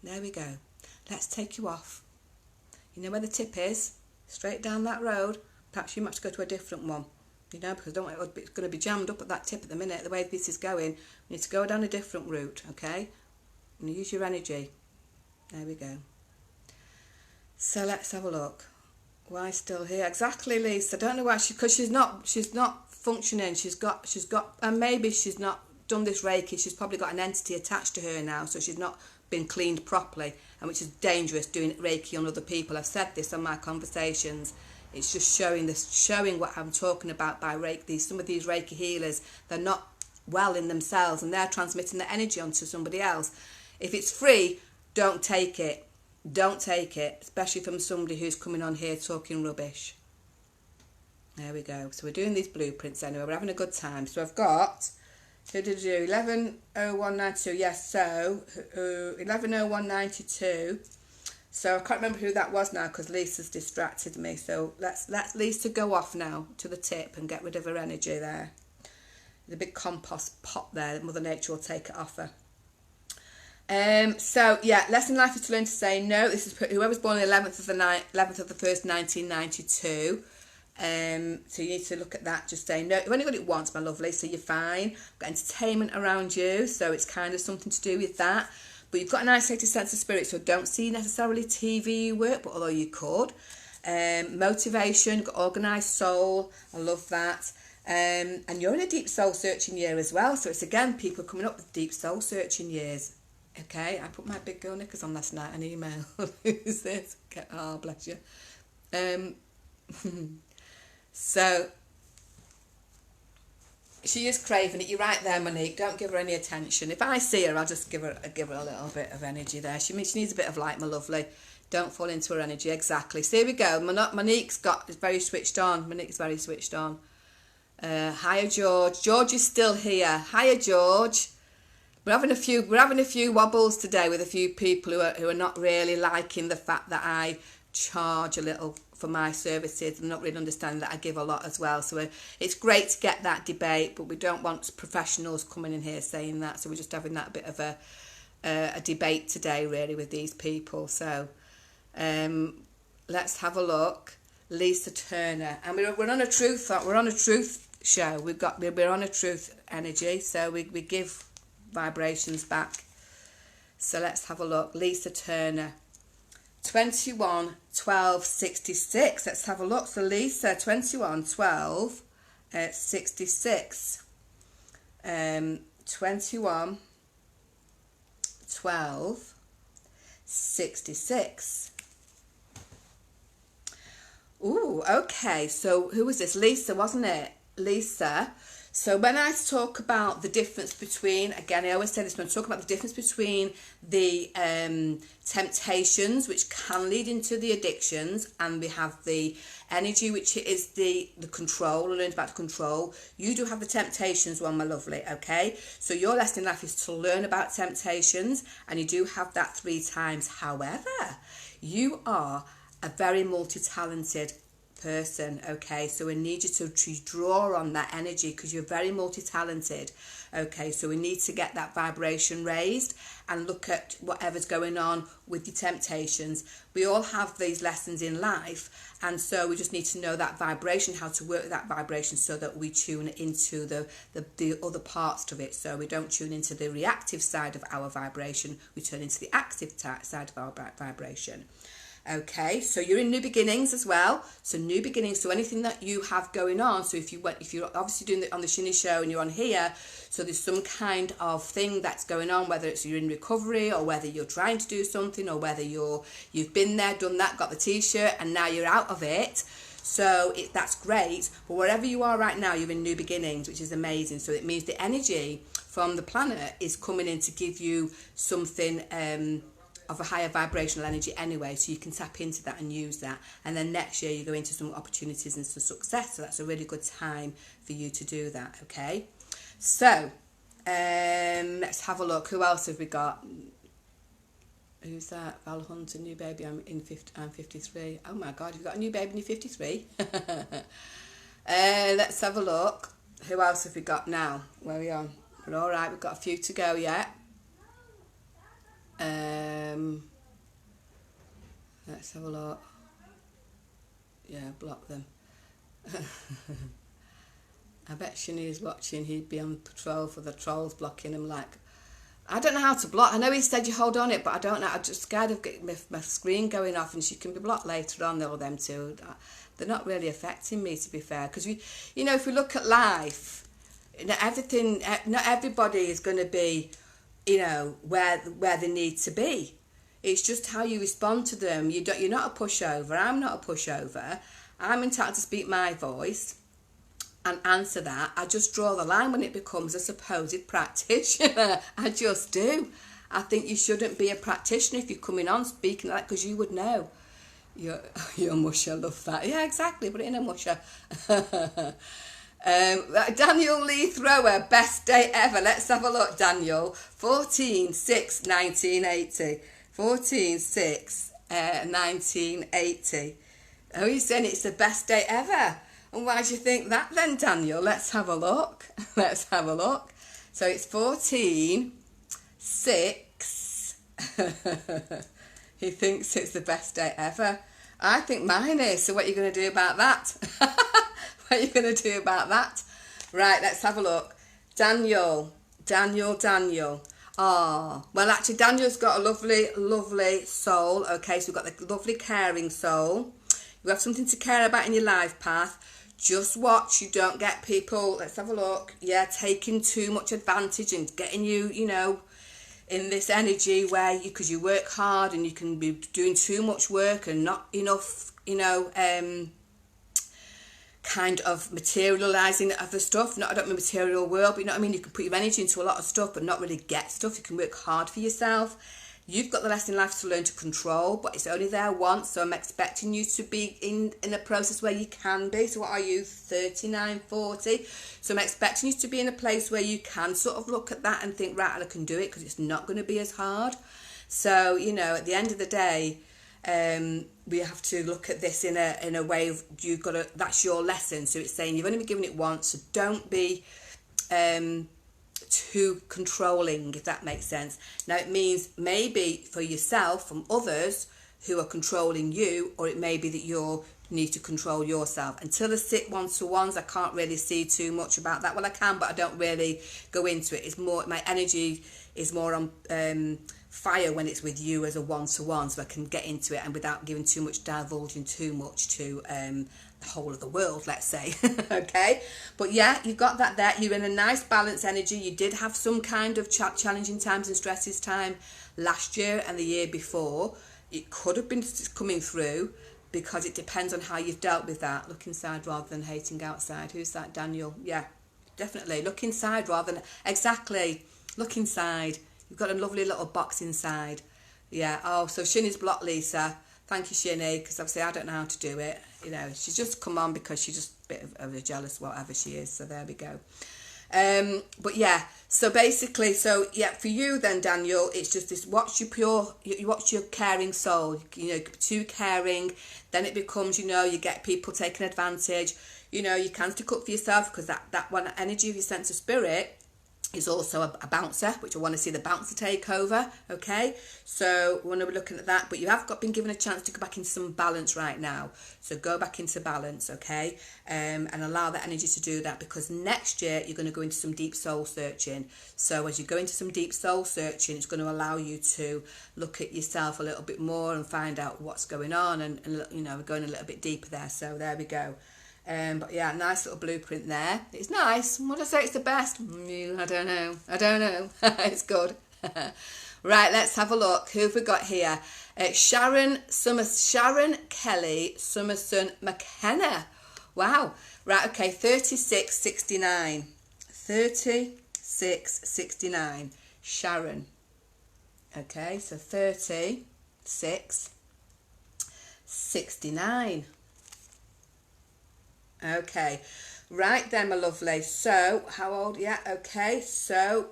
There we go. Let's take you off. You know where the tip is? Straight down that road. Perhaps you might go to a different one. You know, because I don't want it's going to be jammed up at that tip at the minute. The way this is going, we need to go down a different route, okay? And use your energy. There we go. So let's have a look. Why still here? Exactly, Lisa. I don't know why because she's not functioning. She's got, and maybe she's not done this Reiki. She's probably got an entity attached to her now, so she's not been cleaned properly, and which is dangerous doing Reiki on other people. I've said this on my conversations. It's just showing what I'm talking about by Reiki. Some of these Reiki healers, they're not well in themselves, and they're transmitting their energy onto somebody else. If it's free, don't take it. Don't take it, especially from somebody who's coming on here talking rubbish. There we go. So we're doing these blueprints anyway. We're having a good time. So I've got 11/01/92. Yes, so 11/01/92. So I can't remember who that was now because Lisa's distracted me. So let's Lisa go off now to the tip and get rid of her energy there. There's a big compost pot there that Mother Nature will take it off her. So yeah, lesson in life is to learn to say no. This is whoever's born on the 11th of the 1st, 1992. So you need to look at that. Just say no. You've only got it once, my lovely. So you're fine. You've got entertainment around you, so it's kind of something to do with that. But you've got an isolated sense of spirit, so don't see necessarily TV work, but although you could. Motivation, got organised soul. I love that. And you're in a deep soul searching year as well. So it's again people coming up with deep soul searching years. Okay, I put my big girl knickers on last night, an email. Who's this? Oh, bless you. So, She is craving it. You're right there, Monique. Don't give her any attention. If I see her, I'll just give her a little bit of energy there. She needs a bit of light, my lovely. Don't fall into her energy. Exactly. So here we go. Monique's is very switched on. Monique's very switched on. Hiya, George. George is still here. Hiya, George. We're having a few wobbles today with a few people who are not really liking the fact that I charge a little for my services and not really understanding that I give a lot as well. So it's great to get that debate, but we don't want professionals coming in here saying that. So we're just having that bit of a debate today, really, with these people. So let's have a look. Lisa Turner, and we're on a truth show. We're on a truth energy, so we give vibrations back. So let's have a look. Lisa Turner, 21 12 66. Let's have a look. So Lisa, 21 12 66. 21 12 66. Ooh, okay. So who was this? Lisa, wasn't it? Lisa. So when I talk about the difference between, again, I always say this when I talk about the difference between the temptations, which can lead into the addictions, and we have the energy, which is the control. I learned about the control. You do have the temptations one, my lovely, okay? So your lesson in life is to learn about temptations, and you do have that 3 times. However, you are a very multi-talented person, okay? So we need you to draw on that energy because you're very multi-talented, okay? So we need to get that vibration raised and look at whatever's going on with your temptations. We all have these lessons in life, and so we just need to know that vibration, how to work with that vibration so that we tune into the other parts of it. So we don't tune into the reactive side of our vibration, we turn into the active side of our vibration. Okay, so you're in new beginnings as well. So new beginnings, so anything that you have going on. So if you're obviously doing it on the Shinny Show and you're on here, so there's some kind of thing that's going on, whether it's you're in recovery or whether you're trying to do something or whether you've been there, done that, got the t-shirt and now you're out of it. So that's great. But wherever you are right now, you're in new beginnings, which is amazing. So it means the energy from the planet is coming in to give you something of a higher vibrational energy anyway, so you can tap into that and use that, and then next year you go into some opportunities and some success, so that's a really good time for you to do that, okay? So let's have a look. Who else have we got? Who's that? Val Hunter, new baby. I'm 53. Oh my god, you've got a new baby and you're 53. Let's have a look. Who else have we got now? Where are we on? We're all right, we've got a few to go yet. Let's have a look. Yeah, block them. I bet Shani's watching. He'd be on patrol for the trolls, blocking him. Like, I don't know how to block. I know he said you hold on it, but I don't know. I'm just scared of getting my screen going off, and she can be blocked later on. All them two. They're not really affecting me, to be fair, because if we look at life, not everybody is going to be, where they need to be. It's just how you respond to them. You're not a pushover. I'm not a pushover. I'm entitled to speak my voice and answer that. I just draw the line when it becomes a supposed practitioner. I just do. I think you shouldn't be a practitioner if you're coming on speaking like that, because you would know. You're a musher, love that. Yeah, exactly. Put it in a musher. Daniel Lee Thrower, best day ever. Let's have a look, Daniel. 14/6/1980. 14/6/1980. Oh, you're saying it's the best day ever. And why do you think that then, Daniel? Let's have a look. Let's have a look. So it's 14/6. He thinks it's the best day ever. I think mine is. So what are you going to do about that? What are you going to do about that? Right, let's have a look. Daniel. Oh, well, actually, Daniel's got a lovely, lovely soul. Okay, so we've got the lovely caring soul. You have something to care about in your life path. Just watch you don't get people, let's have a look, taking too much advantage and getting you, in this energy where because you work hard and you can be doing too much work and not enough, kind of materializing other stuff. Not, I don't mean material world, but you know what I mean? You can put your energy into a lot of stuff but not really get stuff. You can work hard for yourself. You've got the lesson in life to learn to control, but it's only there once, so I'm expecting you to be in a process where you can be. So what are you, 39, 40? So I'm expecting you to be in a place where you can sort of look at that and think, right, I can do it, because it's not going to be as hard. So, you know, at the end of the day, we have to look at this in a way of, you've got to, that's your lesson. So it's saying you've only been given it once, so don't be too controlling, if that makes sense. Now it means maybe for yourself from others who are controlling you, or it may be that you need to control yourself. Until I sit one-to-ones, I can't really see too much about that. Well, I can, but I don't really go into it. It's more, my energy is more on fire when it's with you as a one-to-one, so I can get into it and without giving too much, divulging too much to the whole of the world, let's say. Okay, but yeah, you've got that there. You're in a nice balanced energy. You did have some kind of challenging times and stresses time last year and the year before. It could have been coming through, because it depends on how you've dealt with that. Look inside rather than hating outside. Who's that, Daniel? Yeah, definitely. Look inside rather than... Exactly. Look inside. You've got a lovely little box inside. Yeah. Oh, so Shinny's blocked Lisa. Thank you, Shinny, because obviously I don't know how to do it. You know, she's just come on because she's just a bit of a jealous, whatever she is. So there we go. But yeah, so basically, so yeah, for you then, Daniel, it's just this, watch your caring soul. You know, too caring, then it becomes, you know, you get people taking advantage. You know, you can stick up for yourself, because that one energy of your sense of spirit is also a bouncer, which I want to see the bouncer take over. Okay, so we want to be looking at that, but you have been given a chance to go back into some balance right now. So go back into balance, okay, and allow that energy to do that, because next year you're going to go into some deep soul searching. So as you go into some deep soul searching, it's going to allow you to look at yourself a little bit more and find out what's going on, and you know, we're going a little bit deeper there. So there we go. But yeah, nice little blueprint there. It's nice. Would I say it's the best? I don't know. It's good. Right, let's have a look. Who have we got here? Sharon Kelly Summerson McKenna. Wow. Right, okay, 3669. 3669. Sharon. Okay, so 3669. Okay, right then, my lovely. So, how old? Yeah, okay. So,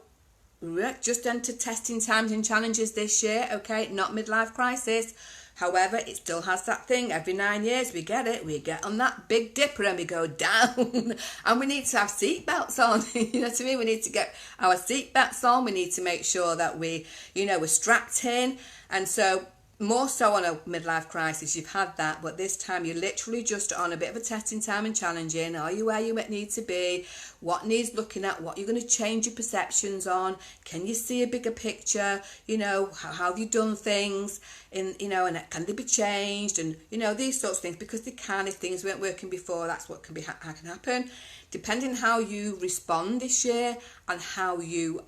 just entered testing times and challenges this year. Okay, not midlife crisis. However, it still has that thing. Every 9 years, we get it. We get on that big dipper and we go down. And we need to have seatbelts on. You know what I mean? We need to get our seatbelts on. We need to make sure that we, you know, we're strapped in. And so, more so on a midlife crisis, you've had that, but this time you're literally just on a bit of a testing time and challenging. Are you where you need to be? What needs looking at? What you're going to change your perceptions on? Can you see a bigger picture? You know, how have you done things? You know, and can they be changed? And you know, these sorts of things, because they can. If things weren't working before, that's what can happen. Depending how you respond this year and how you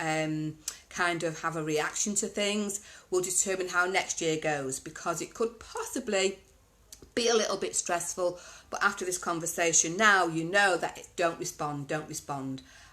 kind of have a reaction to things will determine how next year goes, because it could possibly be a little bit stressful. But after this conversation now, you know that don't respond.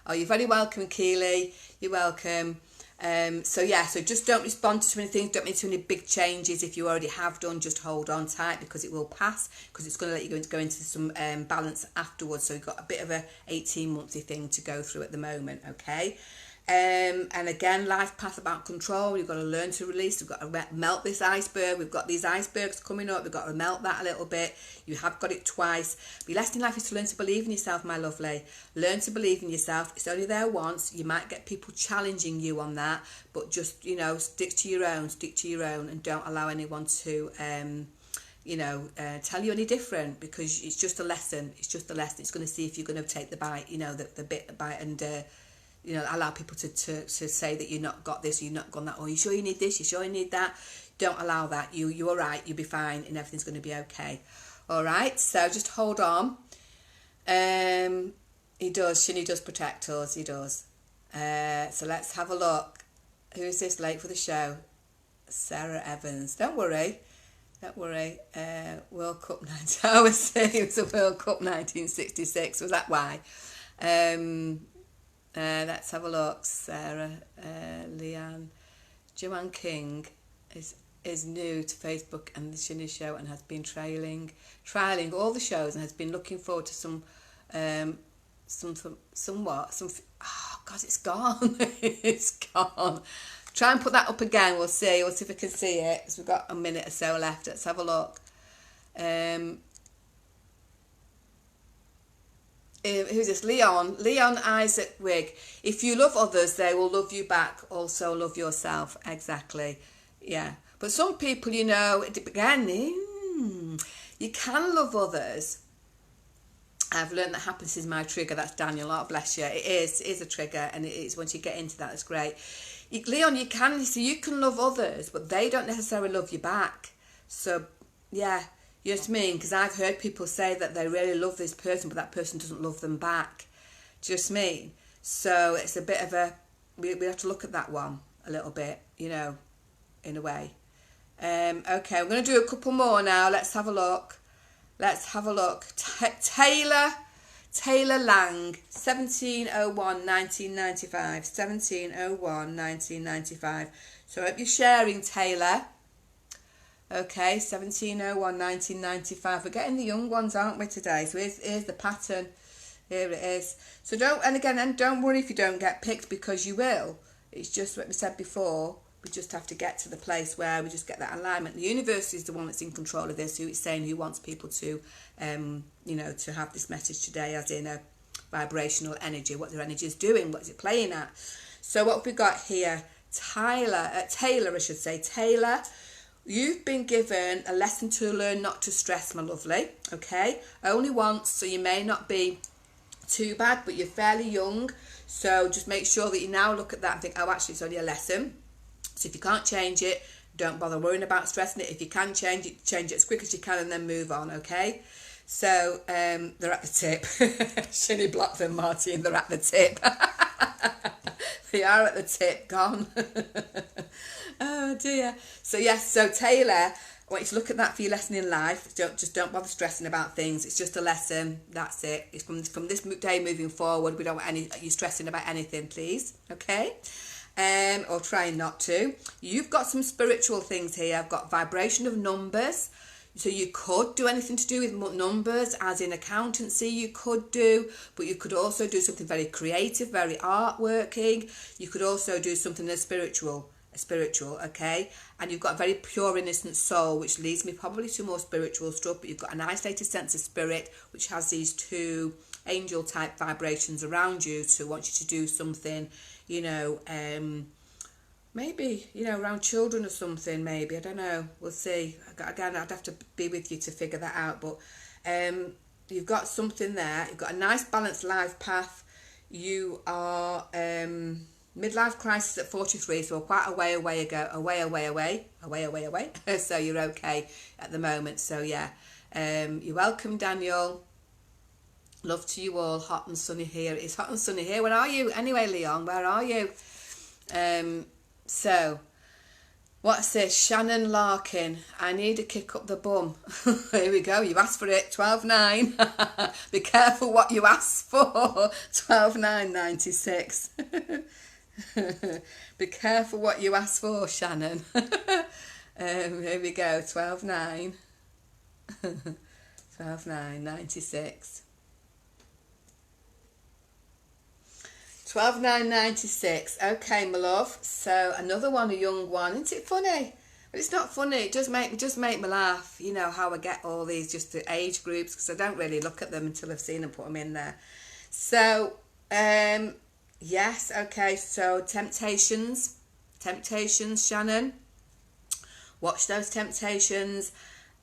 Oh, you're very welcome, Keely. You're welcome. So yeah, so just don't respond to too many things. Don't make too many big changes. If you already have done, just hold on tight, because it will pass, because it's going to let you go into some balance afterwards. So you've got a bit of a 18-monthly thing to go through at the moment, okay? And again, life path about control. You've got to learn to release. We've got to melt this iceberg. We've got these icebergs coming up. We've got to melt that a little bit. You have got it twice. But your lesson in life is to learn to believe in yourself, my lovely. Learn to believe in yourself. It's only there once. You might get people challenging you on that, but just, you know, stick to your own, and don't allow anyone to tell you any different, because it's just a lesson. It's going to see if you're going to take the bite, you know, the bite, and you know, allow people to say that you're not got this, you're not got that, or you sure you need this, you sure you need that. Don't allow that. You're all right, you'll be fine, and everything's going to be okay. All right, so just hold on. He does, Shinny does protect us, he does. So let's have a look. Who is this late for the show? Sarah Evans. Don't worry. Don't worry. World Cup 19. I was saying it was the World Cup 1966. Was that why? Let's have a look. Sarah, Leanne, Joanne King is new to Facebook and the Shinny Show and has been trialing all the shows and has been looking forward to some oh God, it's gone. It's gone. Try and put that up again. We'll see if we can see it. So we've got a minute or so left. Let's have a look. Who's this? Leon Isaac Wig. If you love others, they will love you back. Also love yourself. Exactly. Yeah. But some people, again, you can love others. I've learned that happiness is my trigger. That's Daniel. Oh, bless you. It is a trigger, and it is once you get into that, it's great. Leon, you can love others, but they don't necessarily love you back. So, yeah, you know what I mean? Because I've heard people say that they really love this person, but that person doesn't love them back. Do you know what I mean? So it's a bit of we have to look at that one a little bit, in a way. Okay, I'm going to do a couple more now. Let's have a look. Taylor Lang, 1701-1995. 1701-1995. So I hope you're sharing, Taylor. Okay, 1701-1995. We're getting the young ones, aren't we, today? So here's the pattern. Here it is. So don't worry if you don't get picked, because you will. It's just what we said before. We just have to get to the place where we just get that alignment. The universe is the one that's in control of this, who is saying who wants people to, to have this message today, as in a vibrational energy, what their energy is doing, what is it playing at. So what have we got here? Taylor, you've been given a lesson to learn not to stress, my lovely, okay? Only once, so you may not be too bad, but you're fairly young. So just make sure that you now look at that and think, oh, actually, it's only a lesson. So if you can't change it, don't bother worrying about stressing it. If you can change it as quick as you can and then move on, okay? So they're at the tip. Shinny blocked them, Martin. They're at the tip. They are at the tip. Gone. Oh, dear. So, yes. So, Taylor, I want you to look at that for your lesson in life. Don't bother stressing about things. It's just a lesson. That's it. It's from this day moving forward. We don't want you stressing about anything, please. Okay? Or trying not to. You've got some spiritual things here. I've got vibration of numbers. So you could do anything to do with numbers, as in accountancy you could do, but you could also do something very creative, very artworking. You could also do something that's spiritual, okay? And you've got a very pure, innocent soul, which leads me probably to more spiritual stuff, but you've got an isolated sense of spirit, which has these two angel-type vibrations around you to want you to do something, maybe, around children or something, maybe. I don't know. We'll see. Again, I'd have to be with you to figure that out. But you've got something there. You've got a nice balanced life path. You are midlife crisis at 43, so quite a way away. So you're okay at the moment. So, yeah. You're welcome, Daniel. Love to you all. Hot and sunny here. It's hot and sunny here. Where are you? Anyway, Leon, where are you? So, what's this? Shannon Larkin. I need a kick up the bum. Here we go. You asked for it. 12.9. Be careful what you ask for. 12.9.96. Be careful what you ask for, Shannon. Here we go. 12.9. 12.9.96. 12.9.96. Okay, my love. So another one, a young one. Isn't it funny? But it's not funny. It does make me laugh. You know how I get all these just the age groups, because I don't really look at them until I've seen them, put them in there. So yes. Okay. So temptations, Shannon. Watch those temptations.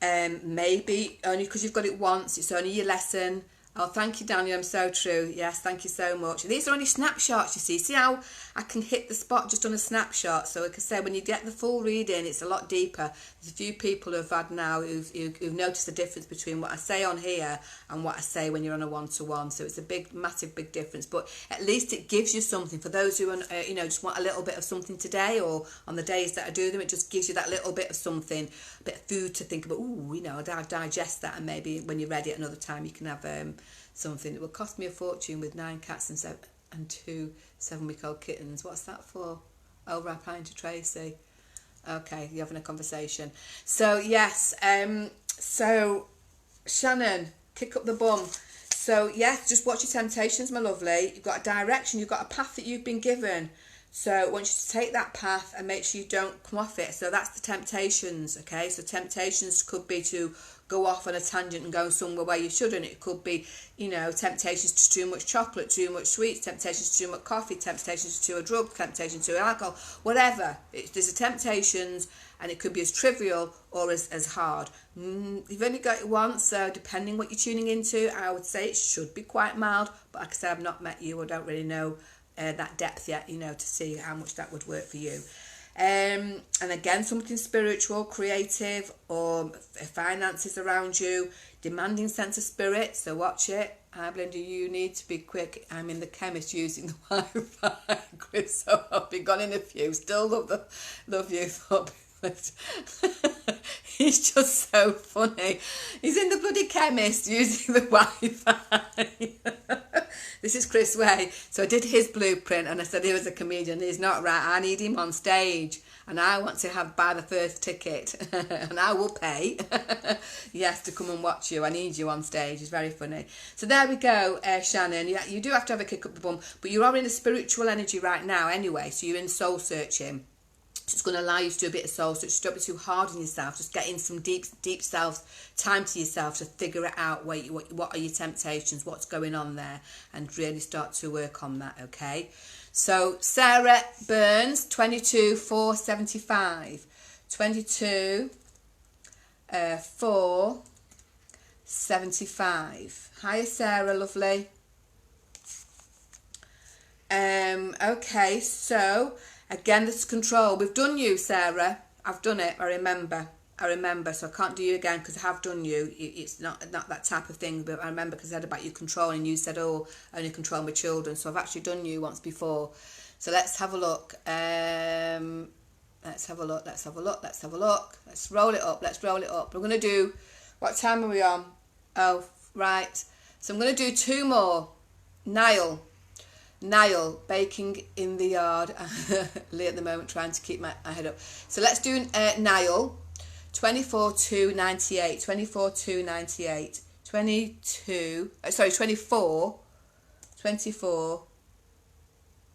Maybe only because you've got it once. It's only your lesson. Oh, thank you, Daniel. I'm so true. Yes, thank you so much. These are only snapshots, you see. See how I can hit the spot just on a snapshot. So like I say, when you get the full reading, it's a lot deeper. There's a few people who've had now who've noticed the difference between what I say on here and what I say when you're on a one-to-one. So it's a big, massive, big difference. But at least it gives you something for those who are, you know, just want a little bit of something today, or on the days that I do them, it just gives you that little bit of something, a bit of food to think about. Ooh, you know, I'll digest that, and maybe when you're ready at another time, you can have something. It will cost me a fortune with 9 cats and 2 7-week-old kittens. What's that for? Oh, replying to Tracy. Okay, you're having a conversation. So yes, so Shannon, kick up the bum. So yes, just watch your temptations, my lovely. You've got a direction, you've got a path that you've been given. So I want you to take that path and make sure you don't come off it. So that's the temptations, okay? So temptations could be to go off on a tangent and go somewhere where you shouldn't. It could be, you know, temptations to too much chocolate, too much sweets, temptations to too much coffee, temptations to a drug, temptations to alcohol, whatever. There's a temptations, and it could be as trivial or as hard. You've only got it once, so depending what you're tuning into, I would say it should be quite mild. But like I said, I've not met you, I don't really know that depth yet, you know, to see how much that would work for you. And again, something spiritual, creative, or finances around you, demanding sense of spirit, so watch it. Hi Belinda, you need to be quick. I'm in the chemist using the Wi-Fi, Chris, so I'll be gone in a few. Still love you, thought. He's just so funny. He's in the bloody chemist using the Wi-Fi. This is Chris Way. So I did his blueprint, and I said he was a comedian. He's not right. I need him on stage, and I want to buy the first ticket, and I will pay. Yes, to come and watch you. I need you on stage. It's very funny. So there we go, Shannon. Yeah, you do have to have a kick up the bum, but you are in a spiritual energy right now anyway. So you're in soul searching. So it's going to allow you to do a bit of soul search. Don't be too hard on yourself. Just get in some deep self time to yourself to figure it out. What are your temptations? What's going on there? And really start to work on that, okay? So Sarah Burns, 22 475. 22 475. Hiya Sarah, lovely. Okay, so again, this is control. We've done you, Sarah. I've done it. I remember. So I can't do you again because I have done you. It's not that type of thing. But I remember because I said about you control, and you said, "Oh, I only control my children." So I've actually done you once before. So let's have a look. Let's have a look. Let's roll it up. We're going to do. What time are we on? Oh, right. So I'm going to do 2 more. Niall, baking in the yard. Lee at the moment trying to keep my head up. So let's do Niall, 24 298. 24 298. 24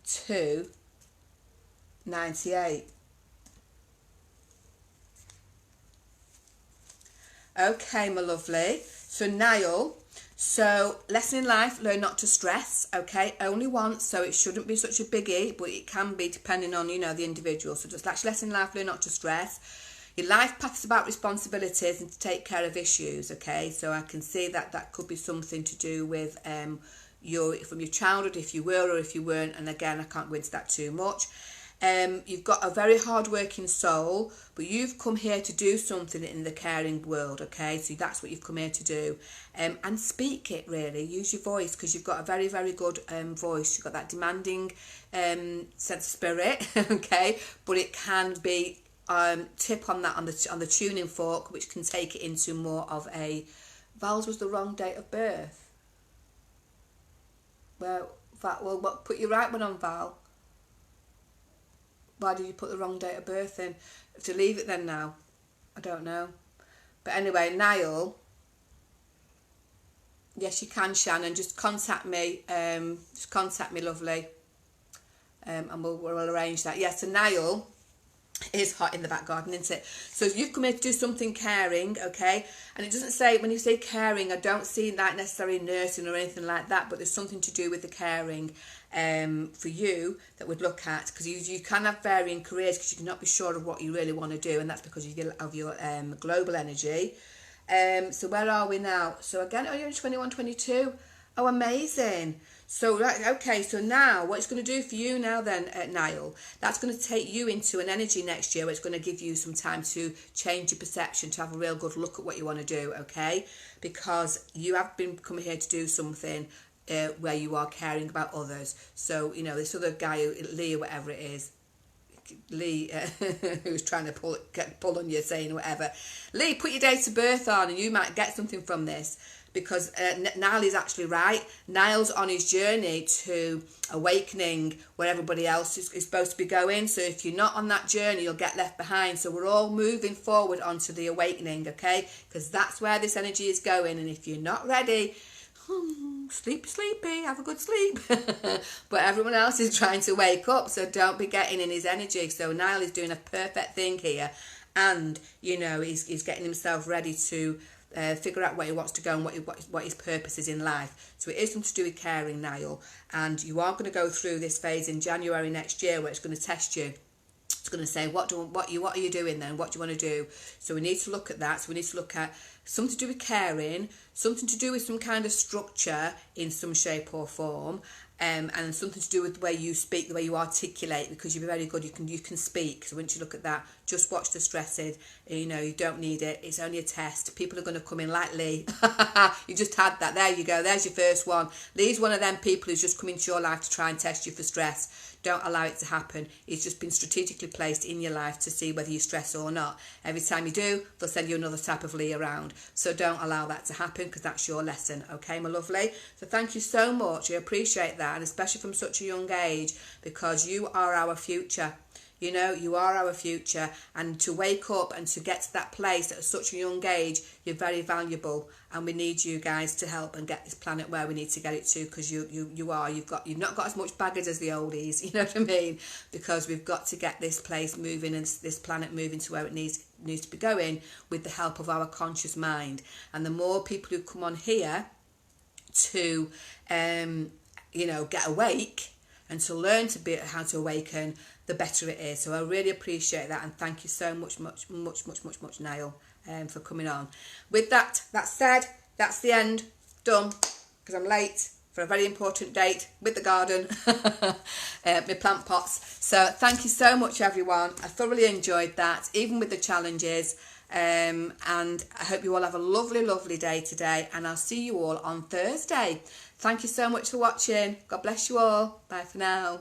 298. Okay, my lovely. So Niall. So, lesson in life, learn not to stress, okay? Only once, so it shouldn't be such a biggie, but it can be depending on, you know, the individual. So just like lesson in life, learn not to stress. Your life path is about responsibilities and to take care of issues, okay? So I can see that could be something to do with from your childhood, if you were or if you weren't. And again, I can't go into that too much. You've got a very hard-working soul, but you've come here to do something in the caring world, okay? So that's what you've come here to do. And speak it, really. Use your voice, because you've got a very, very good voice. You've got that demanding sense of spirit, okay? But it can be tip on that on the tuning fork, which can take it into more of a... Val's was the wrong date of birth. Well, put your right one on, Val. Why did you put the wrong date of birth in? Have to leave it then now. I don't know. But anyway, Niall. Yes, you can, Shannon. Just contact me. Lovely. And we'll arrange that. Yes, so Niall is hot in the back garden, isn't it? So you've come here to do something caring, okay? And it doesn't say, when you say caring, I don't see that necessarily nursing or anything like that, but there's something to do with the caring for you that we'd look at, because you can have varying careers because you cannot be sure of what you really want to do, and that's because of your global energy. So where are we now? So again, you're in 21, 22. Oh, amazing. So, right, okay, so now what it's going to do for you now then, Niall, that's going to take you into an energy next year where it's going to give you some time to change your perception, to have a real good look at what you want to do, okay? Because you have been coming here to do something where you are caring about others. So, you know, this other guy, Lee or whatever it is, Lee, who's trying to pull on you, saying whatever. Lee, put your date of birth on and you might get something from this. Because Niall is actually right. Niall's on his journey to awakening where everybody else is supposed to be going. So if you're not on that journey, you'll get left behind. So we're all moving forward onto the awakening, okay? Because that's where this energy is going. And if you're not ready, sleepy, have a good sleep. But everyone else is trying to wake up, so don't be getting in his energy. So Niall is doing a perfect thing here. And, you know, he's getting himself ready to figure out where he wants to go and what his purpose is in life. So it is something to do with caring, Niall, and you are going to go through this phase in January next year where it's going to test you. It's going to say what are you doing then, what do you want to do. So we need to look at that. So we need to look at something to do with caring, something to do with some kind of structure in some shape or form, and something to do with the way you speak, the way you articulate, because you're very good, you can speak. So once you look at that, just watch the stressing. You know, you don't need it, it's only a test. People are going to come in like Lee. You just had that, there you go, there's your first one. Lee's one of them people who's just come into your life to try and test you for stress. Don't allow it to happen. It's just been strategically placed in your life to see whether you stress or not. Every time you do, they'll send you another type of Lee around. So don't allow that to happen, because that's your lesson. Okay, my lovely? So thank you so much. I appreciate that, and especially from such a young age, because you are our future. You know, you are our future, and to wake up and to get to that place at such a young age, you're very valuable, and we need you guys to help and get this planet where we need to get it to, because you've not got as much baggage as the oldies, you know what I mean? Because we've got to get this place moving and this planet moving to where it needs to be going with the help of our conscious mind. And the more people who come on here to get awake and to learn to be how to awaken, the better it is. So I really appreciate that, and thank you so much, Niall, for coming on. With that said, that's the end. Done, because I'm late for a very important date with the garden, my plant pots. So thank you so much, everyone. I thoroughly enjoyed that, even with the challenges. And I hope you all have a lovely day today, and I'll see you all on Thursday. Thank you so much for watching. God bless you all. Bye for now.